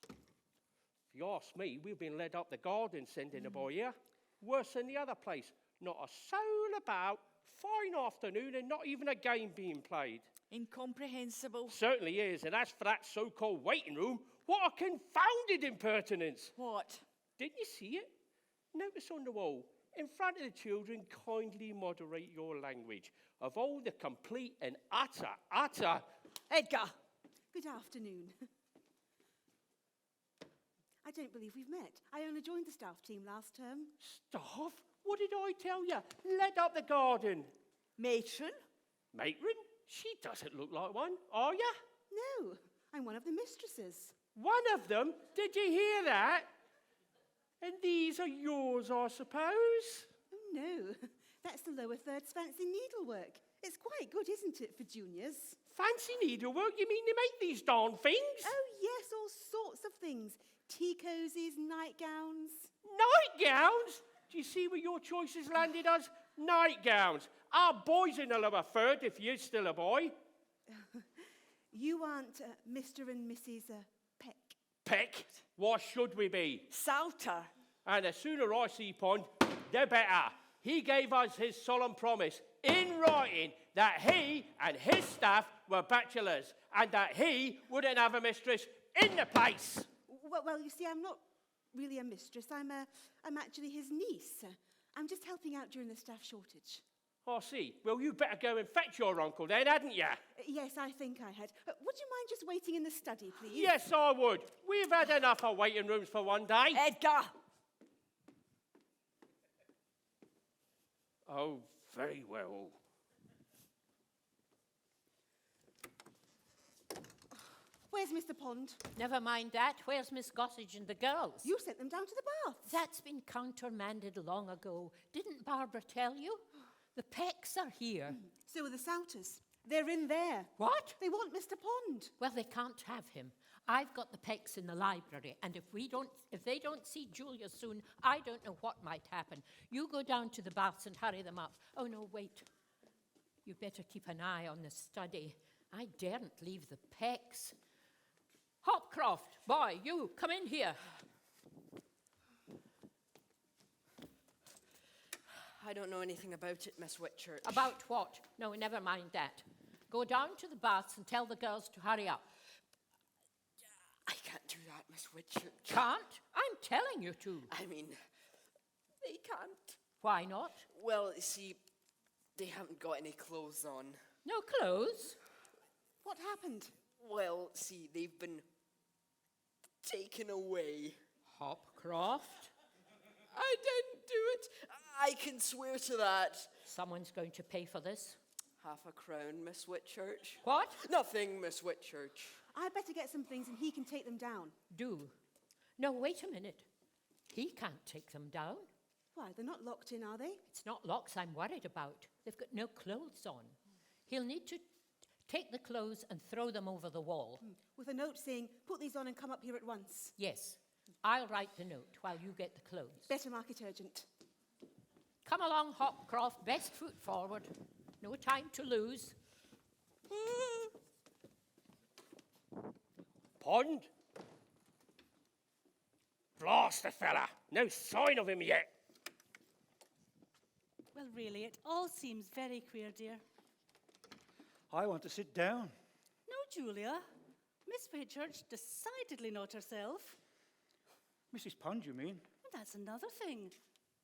If you ask me, we've been led up the garden sending a boy here. Worse than the other place. Not a soul about. Fine afternoon and not even a game being played. Incomprehensible. Certainly is, and as for that so-called waiting room, what a confounded impertinence. What? Didn't you see it? Notice on the wall, in front of the children, kindly moderate your language. Of all the complete and utter... Edgar! Good afternoon. I don't believe we've met. I only joined the staff team last term. Staff? What did I tell you? Led up the garden. Matron? Matron? She doesn't look like one, are you? No, I'm one of the mistresses. One of them? Did you hear that? And these are yours, I suppose? Oh, no. That's the lower third's fancy needlework. It's quite good, isn't it, for juniors? Fancy needlework? You mean to make these darn things? Oh, yes, all sorts of things. Tea cozies, nightgowns. Nightgowns? Do you see where your choices landed us? Nightgowns. Our boy's in the lower third, if you're still a boy. You aren't Mr. and Mrs. Peck. Peck? What should we be? Salter. And the sooner I see Pond, the better. He gave us his solemn promise in writing that he and his staff were bachelors and that he wouldn't have a mistress in the place. Well, you see, I'm not really a mistress. I'm actually his niece. I'm just helping out during the staff shortage. I see. Well, you better go and fetch your uncle then, hadn't you? Yes, I think I had. Would you mind just waiting in the study, please? Yes, I would. We've had enough of waiting rooms for one day. Edgar! Oh, very well. Where's Mr. Pond? Never mind that. Where's Miss Gossage and the girls? You sent them down to the bath. That's been countermanded long ago. Didn't Barbara tell you? The Pecks are here. So are the Souters. They're in there. What? They want Mr. Pond. Well, they can't have him. I've got the Pecks in the library, and if they don't see Julia soon, I don't know what might happen. You go down to the baths and hurry them up. Oh, no, wait. You better keep an eye on the study. I daren't leave the Pecks. Hopcroft, boy, you, come in here. I don't know anything about it, Miss Whitchurch. About what? No, never mind that. Go down to the baths and tell the girls to hurry up. I can't do that, Miss Whitchurch. Can't? I'm telling you to. I mean, they can't. Why not? Well, you see, they haven't got any clothes on. No clothes? What happened? Well, see, they've been taken away. Hopcroft? I didn't do it. I can swear to that. Someone's going to pay for this. Half a crown, Miss Whitchurch. What? Nothing, Miss Whitchurch. I better get some things and he can take them down. Do. No, wait a minute. He can't take them down. Why, they're not locked in, are they? It's not locks I'm worried about. They've got no clothes on. He'll need to take the clothes and throw them over the wall. With a note saying, put these on and come up here at once. Yes. I'll write the note while you get the clothes. Better mark it urgent. Come along, Hopcroft. Best foot forward. No time to lose. Pond? Blast the fella. No sign of him yet. Well, really, it all seems very queer, dear. I want to sit down. No, Julia. Miss Whitchurch decidedly not herself. Mrs. Pond, you mean? And that's another thing.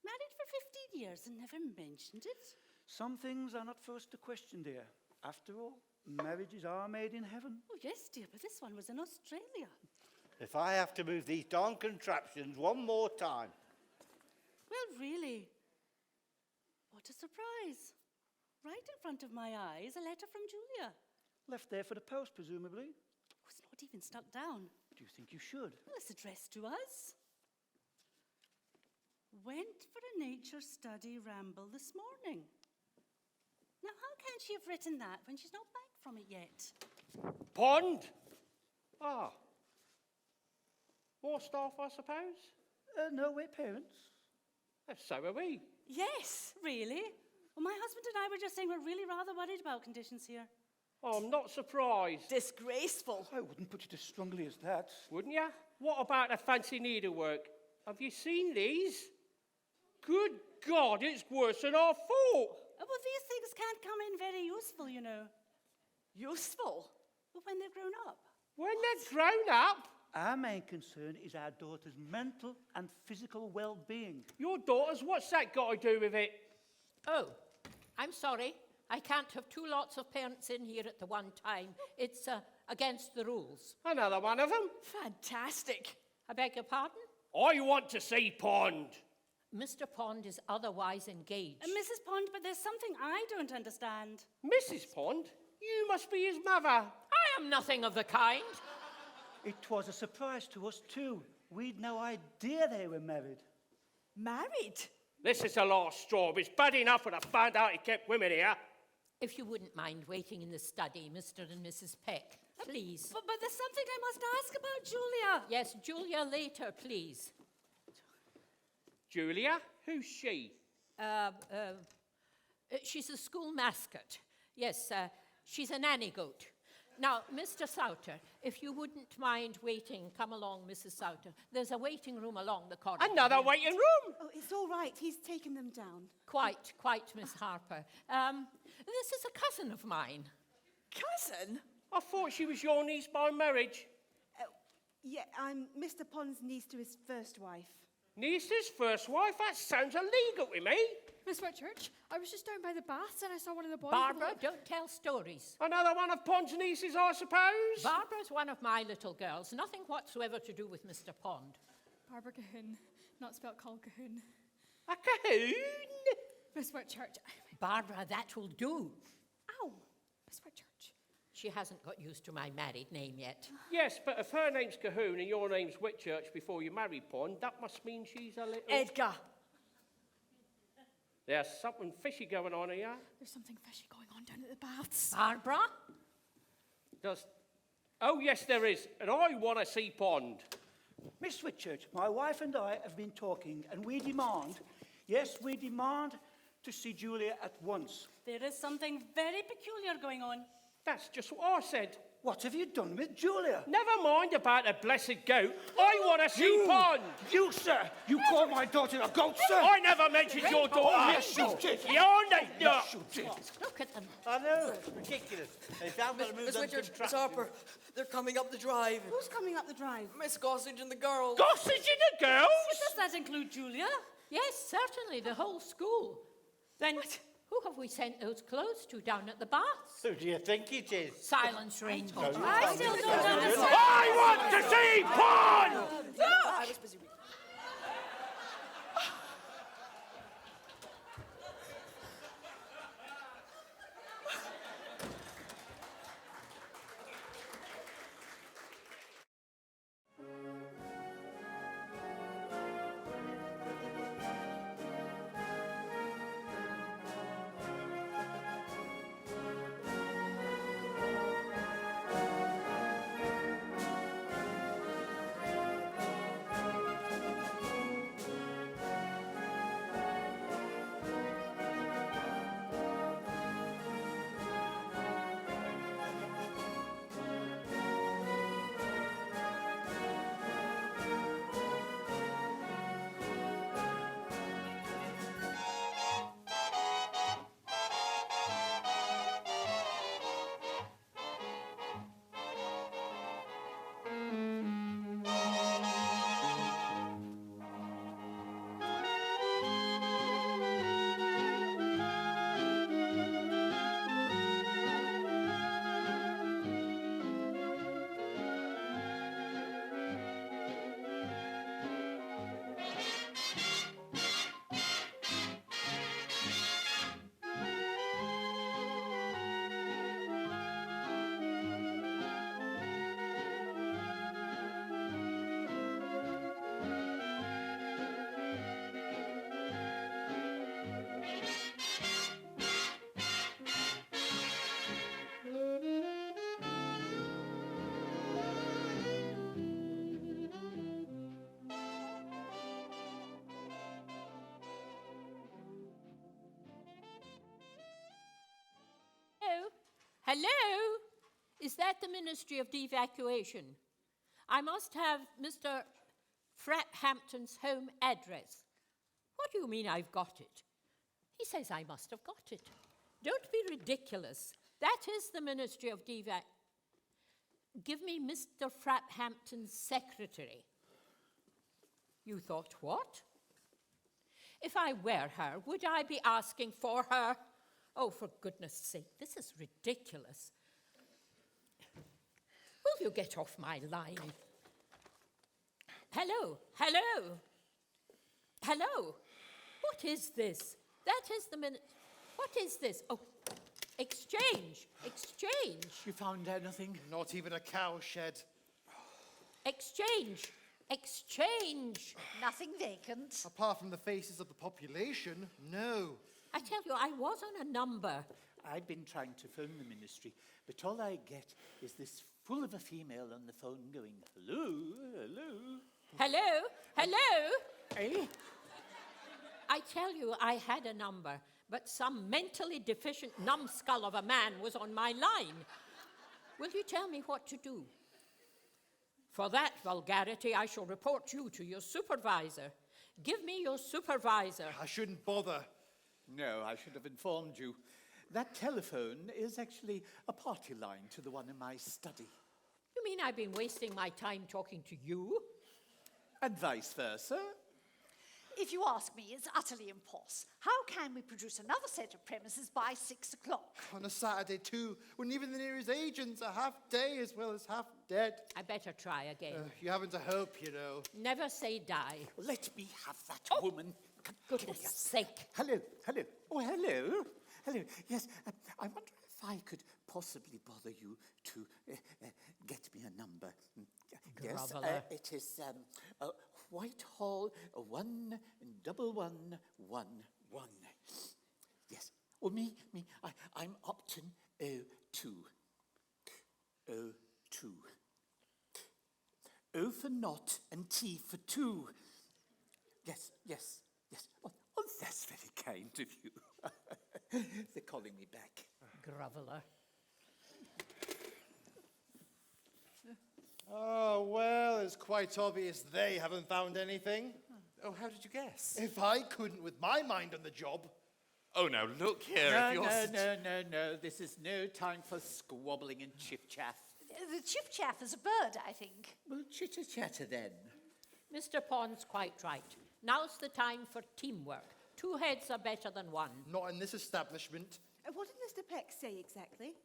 Married for 15 years and never mentioned it. Some things are not first to question, dear. After all, marriages are made in heaven. Oh, yes, dear, but this one was in Australia. If I have to move these darn contraptions one more time. Well, really. What a surprise. Right in front of my eyes, a letter from Julia. Left there for the post, presumably. It's not even stuck down. Do you think you should? Well, it's addressed to us. Went for a nature study ramble this morning. Now, how can she have written that when she's not back from it yet? Pond? Ah. More staff, I suppose? No, we're parents. So are we. Yes, really. Well, my husband and I were just saying we're really rather worried about conditions here. Oh, I'm not surprised. Disgraceful. I wouldn't put it as strongly as that. Wouldn't you? What about the fancy needlework? Have you seen these? Good God, it's worse than I thought. Well, these things can't come in very useful, you know. Useful? But when they're grown up. When they're grown up? Our main concern is our daughter's mental and physical well-being. Your daughters, what's that got to do with it? Oh, I'm sorry. I can't have two lots of parents in here at the one time. It's against the rules. Another one of them? Fantastic. I beg your pardon? I want to see Pond. Mr. Pond is otherwise engaged. Mrs. Pond, but there's something I don't understand. Mrs. Pond? You must be his mother. I am nothing of the kind. It was a surprise to us too. We'd no idea they were married. Married? This is the last straw. It's bad enough when I found out he kept women here. If you wouldn't mind waiting in the study, Mr. and Mrs. Peck, please. But there's something I must ask about Julia. Yes, Julia later, please. Julia? Who's she? She's a school mascot. Yes, she's a nanny goat. Now, Mr. Souter, if you wouldn't mind waiting, come along, Mrs. Souter. There's a waiting room along the corridor. Another waiting room? Oh, it's all right. He's taken them down. Quite, Miss Harper. This is a cousin of mine. Cousin? I thought she was your niece by marriage. Yeah, I'm Mr. Pond's niece to his first wife. Niece's first wife? That sounds illegal to me. Miss Whitchurch, I was just down by the baths and I saw one of the boys. Barbara, don't tell stories. Another one of Pond's nieces, I suppose? Barbara's one of my little girls. Nothing whatsoever to do with Mr. Pond. Barbara Cahoon, not spelt called Cahoon. A Cahoon? Miss Whitchurch. Barbara, that will do. Ow! Miss Whitchurch. She hasn't got used to my married name yet. Yes, but if her name's Cahoon and your name's Whitchurch before you married Pond, that must mean she's a little... Edgar. There's something fishy going on here. There's something fishy going on down at the baths. Barbara? Oh, yes, there is. And I want to see Pond. Miss Whitchurch, my wife and I have been talking, and we demand to see Julia at once. There is something very peculiar going on. That's just what I said. What have you done with Julia? Never mind about the blessed goat. I want to see Pond. You, sir! You call my daughter a goat, sir? I never mentioned your daughter. Oh, yes, you did. You're not. Yes, you did. Look at them. I know, it's ridiculous. They found got to move Miss them Richards, Miss contraptions. Harper, they're coming up the drive. Who's coming up the drive? Miss Gossage and the girls. Gossage and the girls? Does that include Julia? Yes, certainly, the whole school. Then who have we sent those clothes to down at the baths? Who do you think it is? Silence, Rainbow. I still don't understand. I want to see Pond! I was busy reading. Hello? Is that the Ministry of Devacuation? I must have Mr. Frathampton's home address. What do you mean I've got it? He says I must have got it. Don't be ridiculous. That is the Ministry of Devac. Give me Mr. Frathampton's secretary. You thought what? If I were her, would I be asking for her? Oh, for goodness sake, this is ridiculous. Will you get off my line? Hello, hello, hello. What is this? That is the minute. What is this? Oh, exchange, exchange, You found anything? Not even a cowshed. exchange, exchange. Nothing vacant. Apart from the faces of the population, no. I tell you, I was on a number. I've been trying to phone the ministry, but all I get is this full of a female on the phone going, hello, hello. Hello, hello. Eh? I tell you, I had a number, but some mentally deficient numbskull of a man was on my line. Will you tell me what to do? For that vulgarity, I shall report you to your supervisor. Give me your supervisor. I shouldn't bother. No, I should have informed you. That telephone is actually a party line to the one in my study. You mean I've been wasting my time talking to you? And vice versa. If you ask me, it's utterly impossible. How can we produce another set of premises by 6 o'clock? On a Saturday too, when even the nearest agents are half day as well as half dead. I better try again. You haven't a hope, you know. Never say die. Let me have that woman. Come, Goodness sake. Hello, hello. Oh, hello. Hello. Yes, I wonder if I could possibly bother you to get me a number. Yes, Groveler. it is Whitehall 11111. Yes. Oh, me. I'm Upton 02. 02. O for not and T for two. Yes. Oh, that's very kind of you. They're calling me back. Groveler. Oh, well, it's quite obvious they haven't found anything. Oh, how did you guess? If I couldn't with my mind on the job. Oh, now look here. No, if you're no. This is no time for squabbling and chip-chaff. The chip-chaff is a bird, I think. Well, chitter-chatter then. Mr. Pond's quite right. Now's the time for teamwork. 2 heads are better than one. Not in this establishment. What did Mr. Peck say exactly?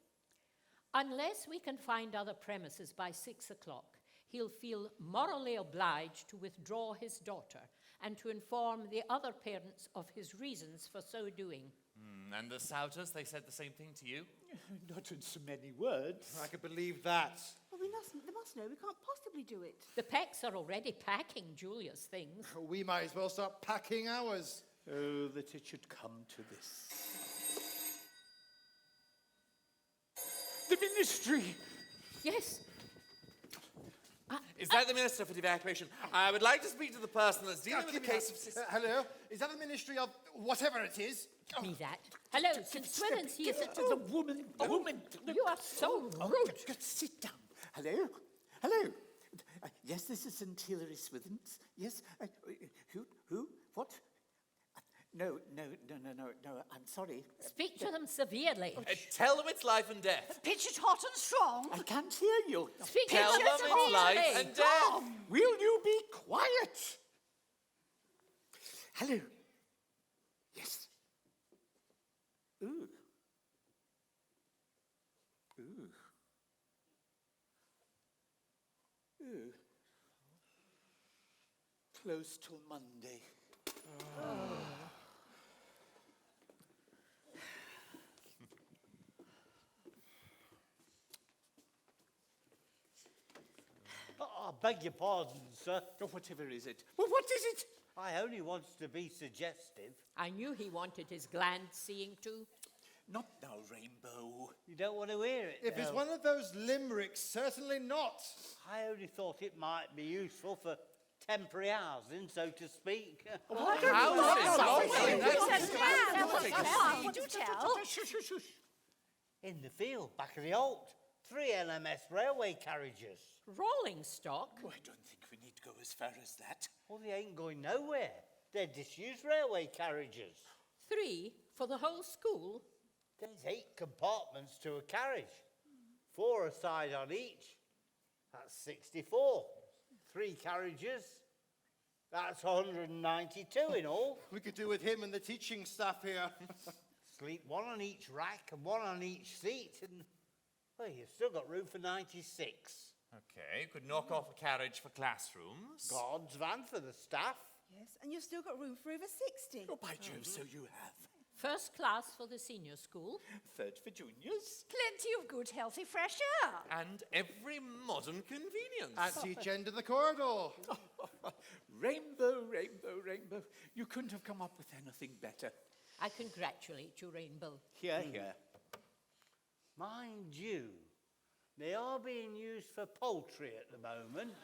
Unless we can find other premises by 6 o'clock, he'll feel morally obliged to withdraw his daughter and to inform the other parents of his reasons for so doing. And the Souters, they said the same thing to you? Not in so many words. I can believe that. Well, they must know we can't possibly do it. The Pecks are already packing Julia's things. We might as well start packing ours. Oh, that it should come to this. The ministry! Yes. Is that the Minister for Evacuation? I would like to speak to the person that's dealing with the case of... Hello? Is that the Ministry of whatever it is? Me that. Hello, St. Swithin's here. It's a woman. A woman. You are so rude. Sit down. Hello. Yes, this is St. Hilary Swithin's. Yes. Who? What? No. I'm sorry. Speak to them severely. Tell them it's life and death. Pitch it hot and strong. I can't hear you. Speak Tell to them them it's life severely. and death. Will you be quiet? Hello. Yes. Ooh. Close till Monday. I beg your pardon, sir. Oh, whatever is it? Well, what is it? I only wanted to be suggestive. I knew he wanted his gland seeing too. Not now, Rainbow. You don't want to hear it, If it's no. one of those limericks, certainly not. I only thought it might be useful for temporary housing, so to speak. Do tell. Shush. In the field, back of the Alt. 3 LMS railway carriages. Rolling stock? Oh, I don't think we need to go as far as that. Well, they ain't going nowhere. They're disused railway carriages. 3 for the whole school? There's 8 compartments to a carriage. 4 a side on each. That's 64. 3 carriages. That's 192 in all. We could do with him and the teaching staff here. Sleep 1 on each rack and 1 on each seat. And, well, you've still got room for 96. Okay, you could knock off a carriage for classrooms. God's van for the staff. Yes, and you've still got room for over 60. Oh, by Jove, so you have. First class for the senior school? Third for juniors. Plenty of good, healthy, fresh air. And every modern convenience. At each end of the corridor. Rainbow, rainbow, rainbow. You couldn't have come up with anything better. I congratulate you, Rainbow. Here, here. Mind you, they are being used for poultry at the moment.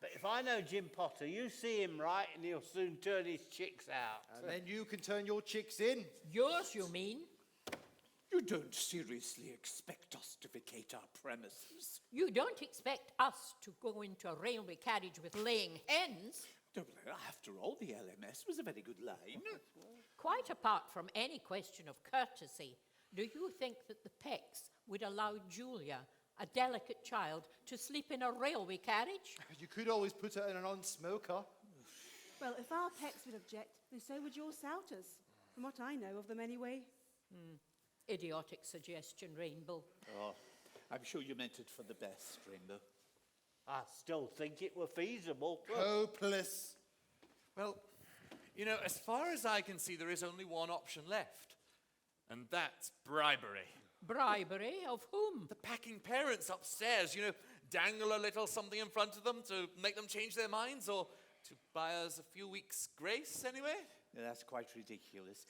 But if I know Jim Potter, you see him right and he'll soon turn his chicks out. And then you can turn your chicks in. Yours, you mean? You don't seriously expect us to vacate our premises? You don't expect us to go into a railway carriage with laying hens? After all, the LMS was a very good line. Quite apart from any question of courtesy, do you think that the Pecks would allow Julia, a delicate child, to sleep in a railway carriage? You could always put her in a non-smoker. Well, if our Pecks would object, then so would your Souters. From what I know of them anyway. Idiotic suggestion, Rainbow. Oh, I'm sure you meant it for the best, Rainbow. I still think it were feasible. Hopeless. Well, you know, as far as I can see, there is only one option left. And that's bribery. Bribery of whom? The packing parents upstairs, you know, dangle a little something in front of them to make them change their minds or to buy us a few weeks' grace anyway. That's quite ridiculous.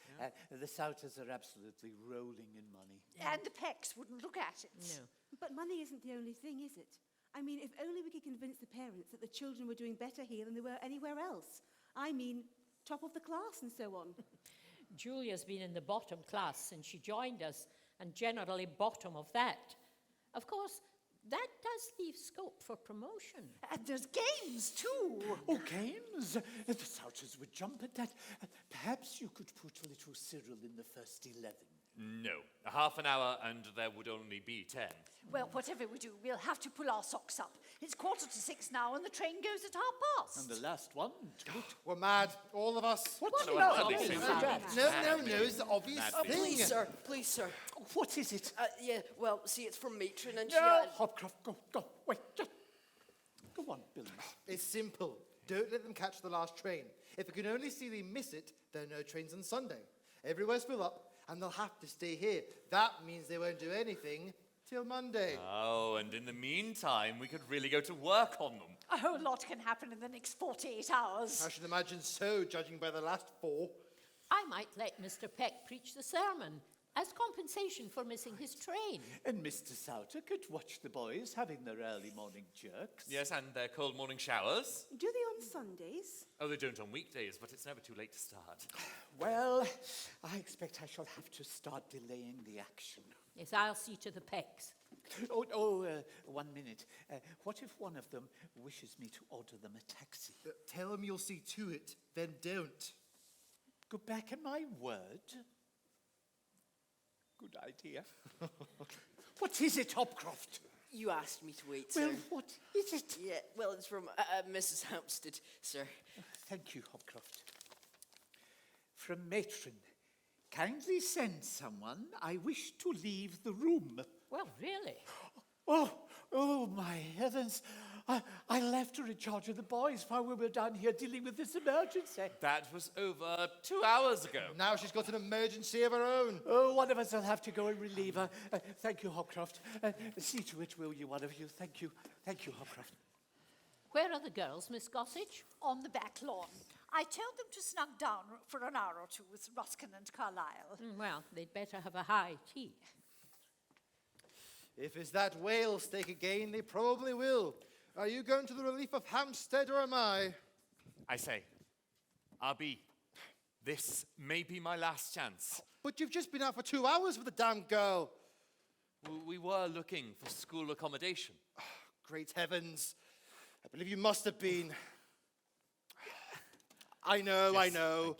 The Souters are absolutely rolling in money. And the Pecks wouldn't look at it. No. But money isn't the only thing, is it? I mean, if only we could convince the parents that the children were doing better here than they were anywhere else. I mean, top of the class and so on. Julia's been in the bottom class since she joined us, and generally bottom of that. Of course, that does leave scope for promotion. And there's games, too. Oh, games? The Souters would jump at that. Perhaps you could put little Cyril in the first 11. No. A half an hour and there would only be 10. Well, whatever we do, we'll have to pull our socks up. It's 5:45 now and the train goes at 5:30. And the last one. We're mad, all of us. What's No, wrong? hardly so bad. No, it's the obvious thing. Please, sir. What is it? Yeah, well, see, it's from Matron and No, Hopcroft, go. Wait, just go on, Billy. It's simple. Don't let them catch the last train. If we can only see they miss it, there are no trains on Sunday. Everywhere's full up, and they'll have to stay here. That means they won't do anything till Monday. Oh, and in the meantime, we could really go to work on them. A whole lot can happen in the next 48 hours. I should imagine so, judging by the last 4. I might let Mr. Peck preach the sermon as compensation for missing his train. And Mr. Souter could watch the boys having their early morning jerks. Yes, and their cold morning showers. Do they on Sundays? Oh, they don't on weekdays, but it's never too late to start. Well, I expect I shall have to start delaying the action. Yes, I'll see to the Pecks. 1 minute. What if one of them wishes me to order them a taxi? Tell them you'll see to it, then don't. Go back on my word. Good idea. What is it, Hopcroft? You asked me to wait, Well, sir. what is it? Yeah, well, it's from Mrs. Hampstead, sir. Thank you, Hopcroft. From Matron. Kindly send someone. I wish to leave the room. Well, really? Oh, my heavens. I left her in charge of the boys while we were down here dealing with this emergency. That was over 2 hours ago. Now she's got an emergency of her own. Oh, one of us will have to go and relieve her. Thank you, Hopcroft. See to it, will you, one of you? Thank you. Thank you, Hopcroft. Where are the girls, Miss Gossage? On the back lawn. I told them to snug down for an hour or two with Ruskin and Carlyle. Well, they'd better have a high tea. If it's that whale stake again, they probably will. Are you going to the relief of Hampstead or am I? I say, RB, this may be my last chance. But you've just been out for 2 hours with the damn girl. We were looking for school accommodation. Great heavens. I believe you must have been. I know, I know.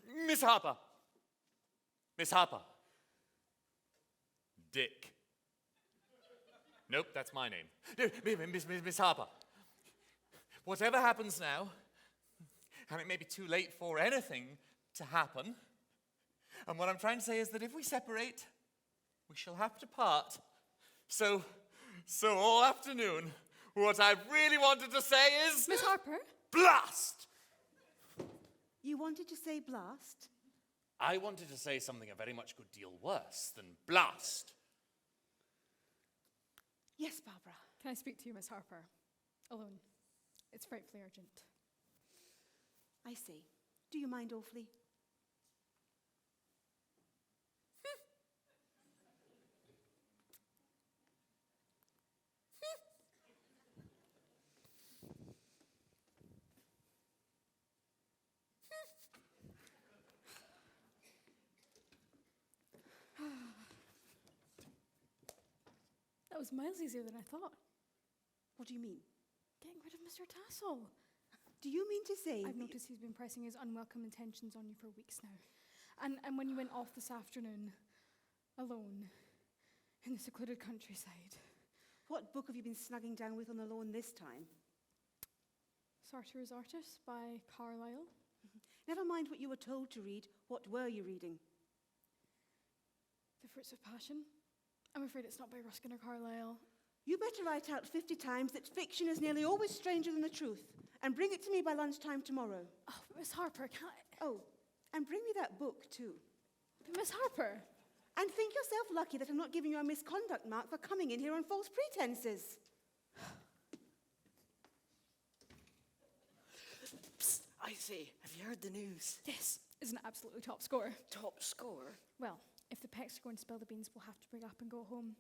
Thank you. Miss Harper. Miss Harper. Dick. Nope, that's my name. Miss Harper. Whatever happens now, and it may be too late for anything to happen, and what I'm trying to say is that if we separate, we shall have to part. So all afternoon, what I really wanted to say is... Miss Harper? Blast! You wanted to say blast? I wanted to say something a very much good deal worse than blast. Yes, Barbara. Can I speak to you, Miss Harper? Alone. It's frightfully urgent. I see. Do you mind awfully? That was miles easier than I thought. What do you mean? Getting rid of Mr. Tassel. Do you mean to say... I've noticed he's been pressing his unwelcome intentions on you for weeks now. And when you went off this afternoon, alone, in the secluded countryside. What book have you been snugging down with on the lawn this time? Sartor's Artist by Carlyle. Never mind what you were told to read. What were you reading? The Fruits of Passion. I'm afraid it's not by Ruskin or Carlyle. You better write out 50 times that fiction is nearly always stranger than the truth. And bring it to me by lunchtime tomorrow. Oh, Miss Harper, can I... Oh, and bring me that book too. But Miss Harper! And think yourself lucky that I'm not giving you a misconduct mark for coming in here on false pretenses. Psst, I say, have you heard the news? This is an absolutely top score. Top score? Well, if the Pecks are going to spill the beans, we'll have to bring up and go home.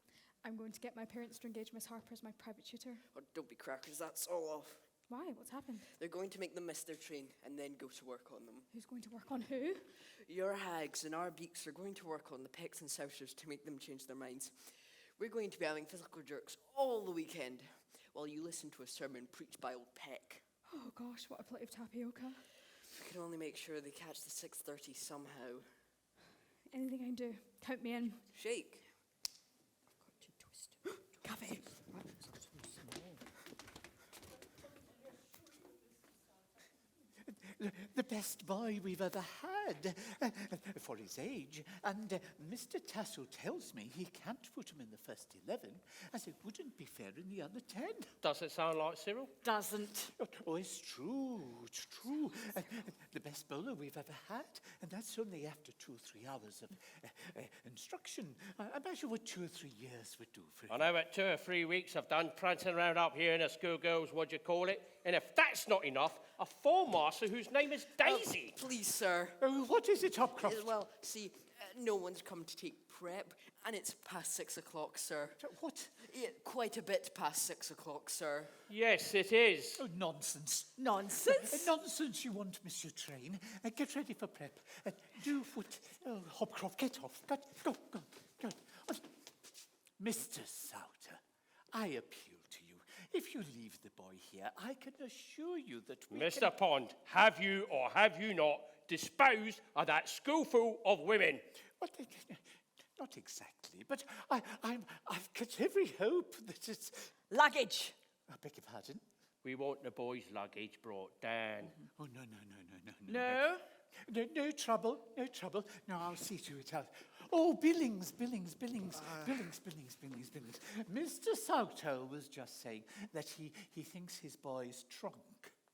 I'm going to get my parents to engage Miss Harper as my private tutor. Oh, don't be crackers, that's all off. Why? What's happened? They're going to make them miss their train and then go to work on them. Who's going to work on who? Your hags and our beaks are going to work on the Pecks and Sousers to make them change their minds. We're going to be having physical jerks all the weekend while you listen to a sermon preached by old Peck. Oh gosh, what a plate of tapioca. We can only make sure they catch the 6:30 somehow. Anything I can do, count me in. Shake. Cafe. The best boy we've ever had for his age. And Mr. Tassel tells me he can't put him in the first 11, as it wouldn't be fair in the other 10. Does it sound like Cyril? Doesn't. Oh, it's true. It's true. The best bowler we've ever had, and that's only after 2 or 3 hours of instruction. I imagine what 2 or 3 years would do for him. I know what 2 or 3 weeks I've done prancing around up here in a schoolgirl's, what do you call it? And if that's not enough, a form master whose name is Daisy. Please, sir. What is it, Hopcroft? Well, see, no one's come to take prep, and it's past 6 o'clock, sir. What? Yeah, quite a bit past 6 o'clock, sir. Yes, it is. Oh, nonsense. Nonsense? Nonsense, you want miss your train. Get ready for prep. Do what... Hopcroft, get off. Go. Mr. Souter, I appeal to you. If you leave the boy here, I can assure you that we Mr. Pond, have you or have you not disposed of that schoolful of women? What? Not exactly, but I've got every hope that it's... Luggage. I beg your pardon? We want the boy's luggage brought down. Oh, no. No? No trouble. No, I'll see to it. Oh, Billings. Mr. Souter was just saying that he thinks his boy's trunk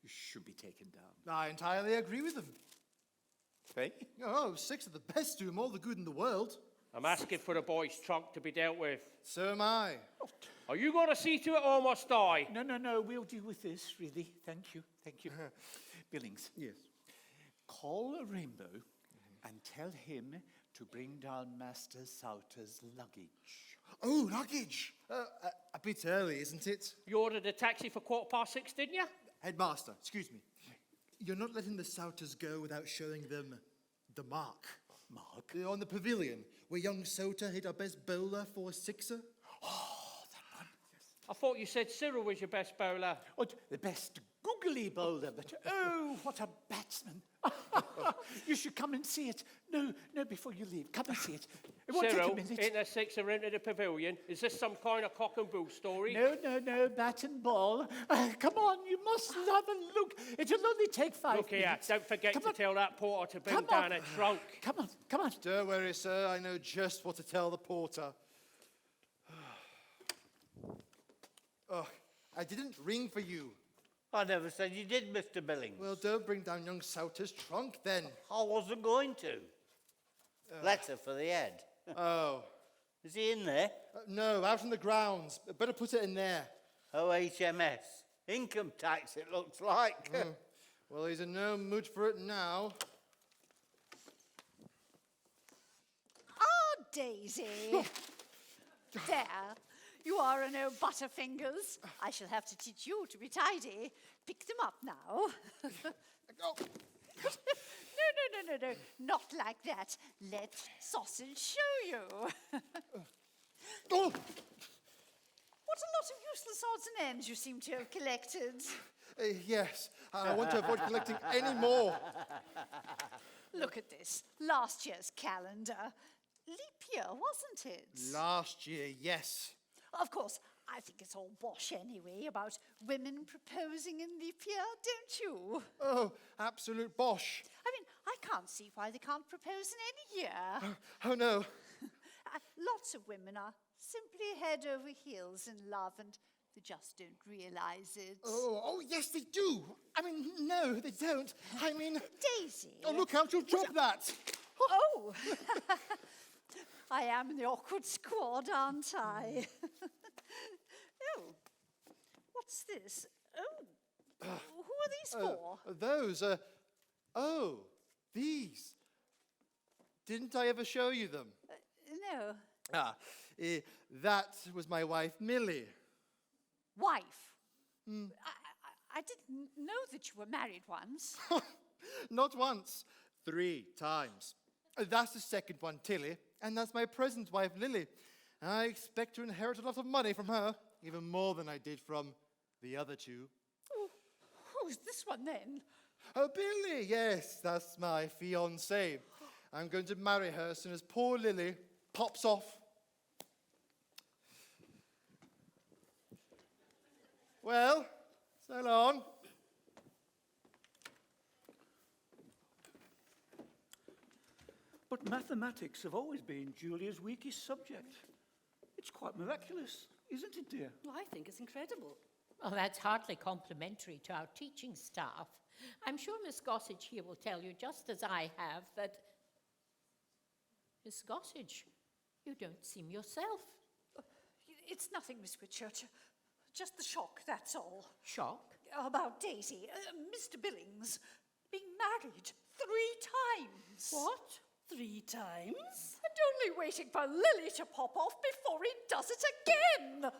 should be taken down. I entirely agree with them. Hey? Oh, 6 of the best do him all the good in the world. I'm asking for the boy's trunk to be dealt with. So am I. Are you going to see to it or must I? No, we'll deal with this, really. Thank you. Billings. Yes. Call Rainbow and tell him to bring down Master Souter's luggage. Oh, luggage. A bit early, isn't it? You ordered a taxi for 6:15, didn't you? Headmaster, excuse me. You're not letting the Souters go without showing them the mark. Mark? On the pavilion, where young Souter hit our best bowler for a sixer. Oh, that one. I thought you said Cyril was your best bowler. Oh, the best googly bowler, but oh, what a batsman. You should come and see it. No, before you leave. Come and see it. It won't take Cyril, a minute. ain't there sixer into the pavilion? Is this some kind of cock and bull story? No, bat and ball. Come on, you must have a look. It'll only take 5 Look here, minutes. don't forget Come to on. tell that porter to bring Come down on. a trunk. Come on. Don't worry, sir. I know just what to tell the porter. Oh, I didn't ring for you. I never said you did, Mr. Billings. Well, don't bring down young Souter's trunk, then. I wasn't going to. Letter for the head. Oh. Is he in there? No, out in the grounds. Better put it in there. OHMS. Income tax, it looks like. Well, he's in no mood for it now. Ah, Daisy. There. You are a no butterfingers. I shall have to teach you to be tidy. Pick them up now. Oh. No. Not like that. Let sausage show you. Oh. What a lot of useless odds and ends you seem to have collected. Yes, I want to avoid collecting any more. Look at this. Last year's calendar. Leap year, wasn't it? Last year, yes. Of course, I think it's all bosh anyway about women proposing in leap year, don't you? Oh, absolute bosh. I mean, I can't see why they can't propose in any year. Oh, no. Lots of women are simply head over heels in love and they just don't realise it. Oh, yes, they do. I mean, no, they don't. I mean... Daisy. Oh, look out, you'll drop that. Oh! I am in the awkward squad, aren't I? Oh, what's this? Oh, who are these for? Those, these. Didn't I ever show you them? No. That was my wife, Millie. Wife? I didn't know that you were married once. Not once, 3 times. That's the second one, Tilly, and that's my present wife, Lily. I expect to inherit a lot of money from her, even more than I did from the other 2. Oh, who's this one then? Oh, Billy, yes, that's my fiancée. I'm going to marry her as soon as poor Lily pops off. Well, so long. But mathematics have always been Julia's weakest subject. It's quite miraculous, isn't it, dear? Well, I think it's incredible. Well, that's hardly complimentary to our teaching staff. I'm sure Miss Gossage here will tell you, just as I have, that... Miss Gossage, you don't seem yourself. It's nothing, Miss Whitchurch. Just the shock, that's all. Shock? About Daisy, Mr. Billings, being married 3 times. What? 3 times? And only waiting for Lily to pop off before he does it again.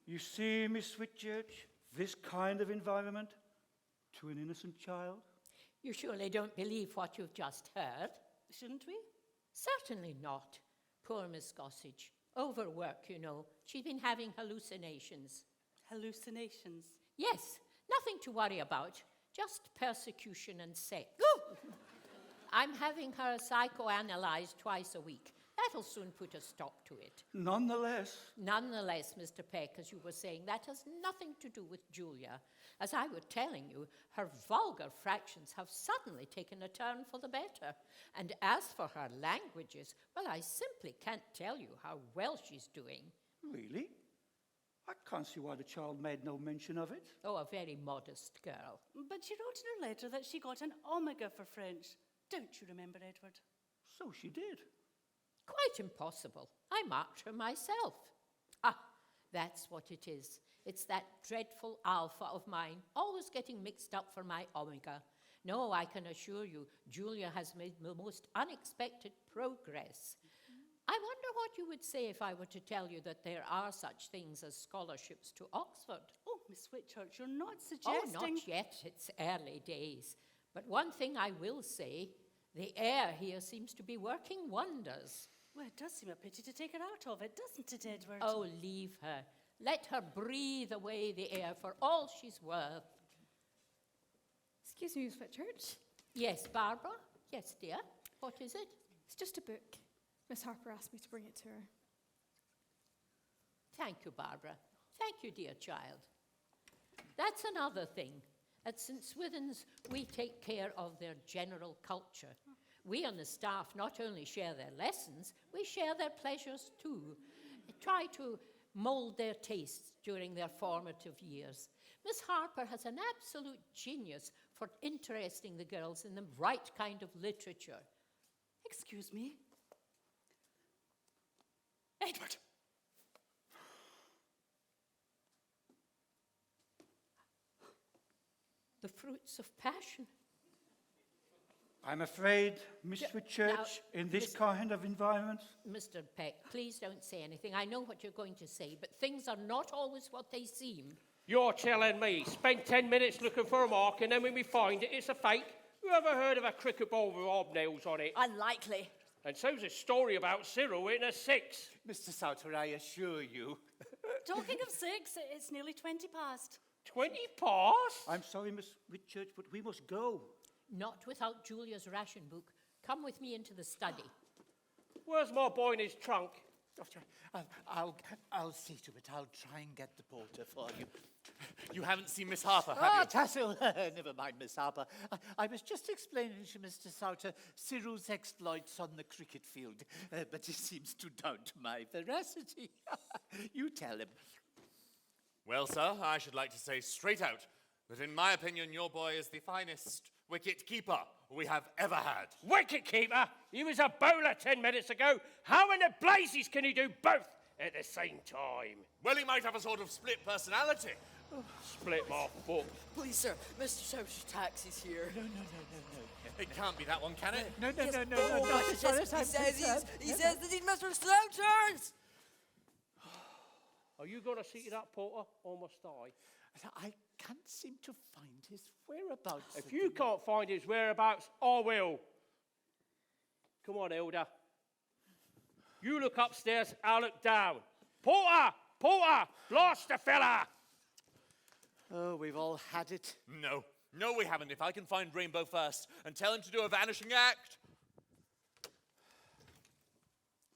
You see, Miss Whitchurch, this kind of environment to an innocent child? You surely don't believe what you've just heard? Shouldn't we? Certainly not. Poor Miss Gossage. Overwork, you know. She's been having hallucinations. Hallucinations? Yes, nothing to worry about. Just persecution and sex. I'm having her psychoanalyzed twice a week. That'll soon put a stop to it. Nonetheless, Mr. Peck, as you were saying, that has nothing to do with Julia. As I was telling you, her vulgar fractions have suddenly taken a turn for the better. And as for her languages, well, I simply can't tell you how well she's doing. really? I can't see why the child made no mention of it. Oh, a very modest girl. But she wrote in her letter that she got an omega for French. Don't you remember, Edward? So she did. Quite impossible. I marked her myself. Ah, that's what it is. It's that dreadful alpha of mine, always getting mixed up for my omega. No, I can assure you, Julia has made the most unexpected progress. I wonder what you would say if I were to tell you that there are such things as scholarships to Oxford. Oh, Miss Whitchurch, you're not Oh, suggesting... not yet. It's early days. But one thing I will say, the air here seems to be working wonders. Well, it does seem a pity to take her out of it, doesn't it, Edward? Oh, leave her. Let her breathe away the air for all she's worth. Excuse me, Miss Whitchurch. Yes, Barbara? Yes, dear. What is it? It's just a book. Miss Harper asked me to bring it to her. Thank you, Barbara. Thank you, dear child. That's another thing. At St. Swithin's, we take care of their general culture. We on the staff not only share their lessons, we share their pleasures too. Try to mould their tastes during their formative years. Miss Harper has an absolute genius for interesting the girls in the right kind of literature. Excuse me? Edward! The fruits of passion. I'm afraid, Miss Whitchurch, now, in this kind of environment... Mr. Peck, please don't say anything. I know what you're going to say, but things are not always what they seem. You're telling me, spend 10 minutes looking for a mark, and then when we find it, it's a fake? Who ever heard of a cricket ball with hobnails on it? Unlikely. And so's a story about Cyril in a 6. Mr. Souter, I assure you. Talking of 6, it's nearly 20 past. 20 past? I'm sorry, Miss Whitchurch, but we must go. Not without Julia's ration book. Come with me into the study. Where's my boy in his trunk? I'll see to it. I'll try and get the porter for you. You haven't seen Miss Harper, have Ah, you? Tassel, never mind, Miss Harper. I was just explaining to Mr. Souter Cyril's exploits on the cricket field, but he seems to doubt my veracity. You tell him. Well, sir, I should like to say straight out that in my opinion your boy is the finest wicket-keeper we have ever had. Wicket-keeper? He was a bowler 10 minutes ago. How in the blazes can he do both at the same time? Well, he might have a sort of split personality. Split my foot. Please, sir, Mr. Souter's taxi's here. No. It can't be that one, can it? No, Yes. no, Oh, not yes, as far as I'm he says concerned. he says that he's Mr. Souter's! Are you going to see that, porter, or must I? I can't seem to find his whereabouts. If you can't find his whereabouts, I will. Come on, Elder. You look upstairs, I'll look down. Porter! Porter! Blast the fella! Oh, we've all had it. No, we haven't. If I can find Rainbow first and tell him to do a vanishing act.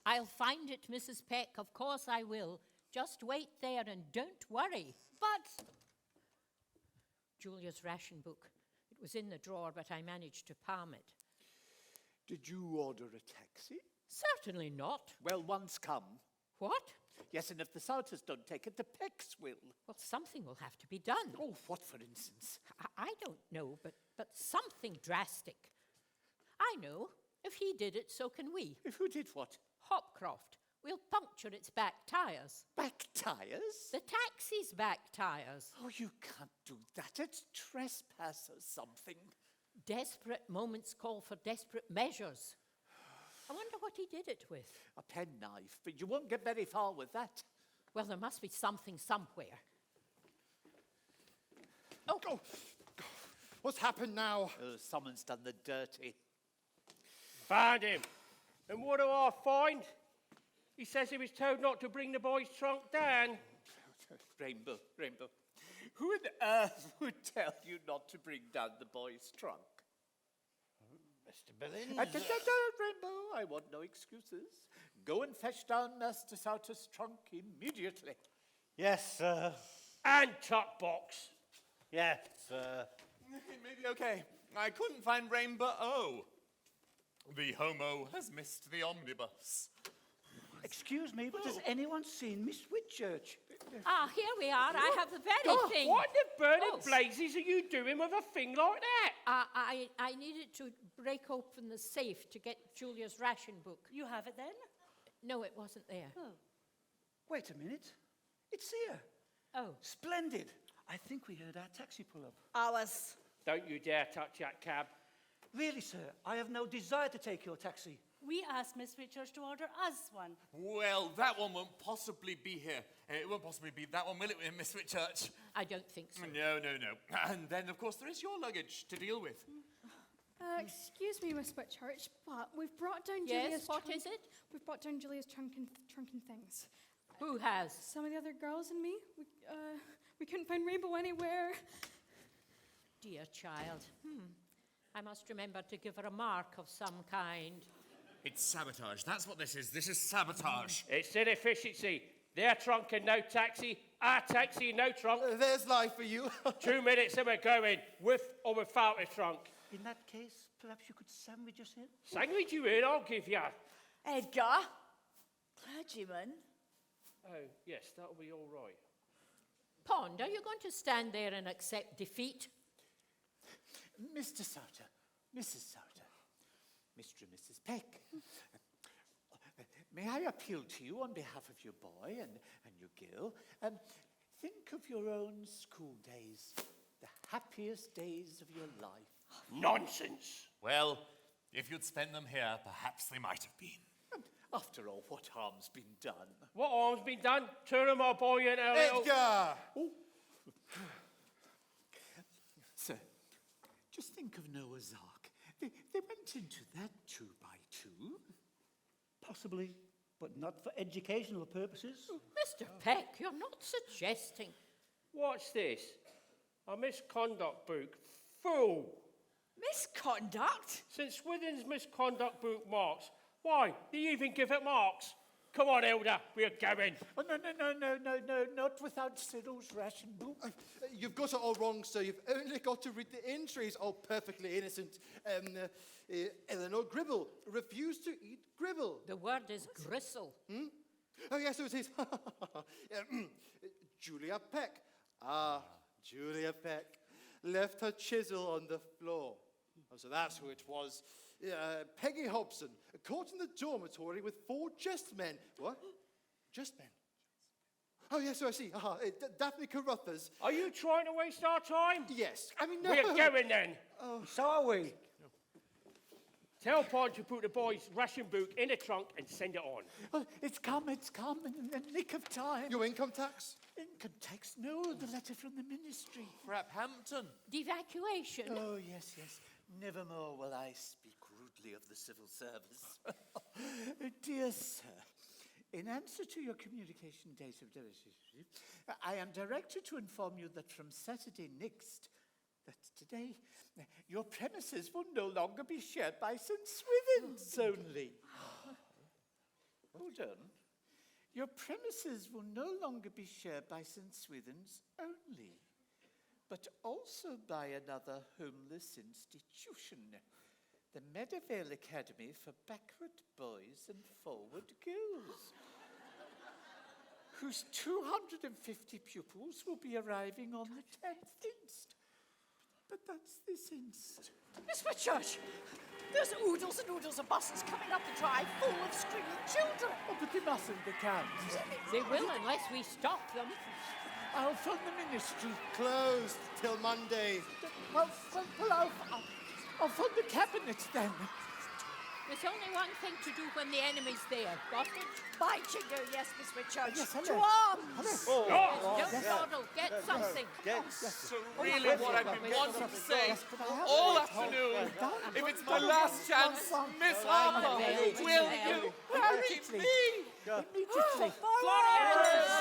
I'll find it, Mrs. Peck. Of course I will. Just wait there and don't worry. But... Julia's ration book. It was in the drawer, but I managed to palm it. Did you order a taxi? Certainly not. Well, one's come. What? Yes, and if the Souters don't take it, the Pecks will. Well, something will have to be done. Oh, what, for instance? I don't know, but something drastic. I know. If he did it, so can we. If who did what? Hopcroft. We'll puncture its back tyres. Back tyres? The taxi's back tyres. Oh, you can't do that. It's trespass or something. Desperate moments call for desperate measures. I wonder what he did it with. A penknife, but you won't get very far with that. Well, there must be something somewhere. Oh, what's happened now? Oh, someone's done the dirty. Found him. And what do I find? He says he was told not to bring the boy's trunk down. Rainbow. Who on earth would tell you not to bring down the boy's trunk? Mr. Billings? Rainbow, I want no excuses. Go and fetch down Master Souter's trunk immediately. Yes, sir. And tuck box. Yes, sir. Maybe okay. I couldn't find Rainbow. Oh. The homo has missed the omnibus. Excuse me, but has anyone seen Miss Whitchurch? Ah, here we are. I have the very thing. What the burning Oh. blazes are you doing with a thing like that? I needed to break open the safe to get Julia's ration book. You have it then? No, it wasn't there. Oh. Wait a minute. It's here. Oh. Splendid. I think we heard our taxi pull up. Ours. Don't you dare touch that cab. Really, sir, I have no desire to take your taxi. We asked Miss Whitchurch to order us one. Well, that one won't possibly be here. It won't possibly be that one, will it, Miss Whitchurch? I don't think so. No. And then, of course, there is your luggage to deal with. Excuse me, Miss Whitchurch, but we've brought down Yes, Julia's what trunk. is it? We've brought down Julia's trunk and things. Who has? Some of the other girls and me. We couldn't find Rainbow anywhere. Dear child. I must remember to give her a mark of some kind. It's sabotage. That's what this is. This is sabotage. It's inefficiency. Their trunk and no taxi. Our taxi, no trunk. There's life for you. 2 minutes and we're going, with or without a trunk. In that case, perhaps you could sandwich us in? Sandwich you in, I'll give you. Edgar. Clergyman. Oh, yes, that'll be all right. Pond, are you going to stand there and accept defeat? Mr. Souter, Mrs. Souter, Mr. and Mrs. Peck, may I appeal to you on behalf of your boy and your girl? Think of your own school days, the happiest days of your life. Nonsense. Well, if you'd spent them here, perhaps they might have been. And after all, what harm's been done? What harm's been done? Turning my boy into a little... Edgar! Sir, just think of Noah's Ark. They went into that 2x2. Possibly, but not for educational purposes. Mr. Peck, you're not suggesting. What's this? A misconduct book. Fool! Misconduct? Since Swithin's misconduct book marks, why, do you even give it marks? Come on, Elder, we're going. Oh, no, not without Cyril's ration book. You've got it all wrong, sir. You've only got to read the entries. Oh, perfectly innocent. Eleanor Gribble refused to eat gribble. The word is gristle. Oh, yes, so it is. Julia Peck. Julia Peck left her chisel on the floor. Oh, so that's who it was. Peggy Hobson, caught in the dormitory with 4 just men. What? Just men? Oh, yes, so I see. Daphne Carruthers. Are you trying to waste our time? Yes. I mean, no. We're going then. So are we. Tell Pond to put the boy's ration book in a trunk and send it on. Well, it's come in the nick of time. Your income tax? Income tax? No, the letter from the ministry. Raphampton. Devacuation. Oh, yes. Nevermore will I speak rudely of the civil service. Dear sir, in answer to your communication date of delivery, I am directed to inform you that from Saturday next, that's today, your premises will no longer be shared by St. Swithins only. Hold on. Your premises will no longer be shared by St. Swithins only, but also by another homeless institution, the Meadowvale Academy for Backward Boys and Forward Girls, whose 250 pupils will be arriving on the 10th inst. But that's this inst. Miss Whitchurch, there's oodles and oodles of buses coming up the drive full of screaming children. Oh, but they mustn't, they can't. They will unless we stop them. I'll phone the ministry. Closed till Monday. Well, I'll phone the cabinet then. There's only one thing to do when the enemy's there. Got it? By jingo, yes, Miss Whitchurch. Yes, hello. To arms! Don't dawdle. Get something. So really what I've been wanting to say all afternoon, if it's my last chance, Miss Harper, will you marry me? Immediately. Florian!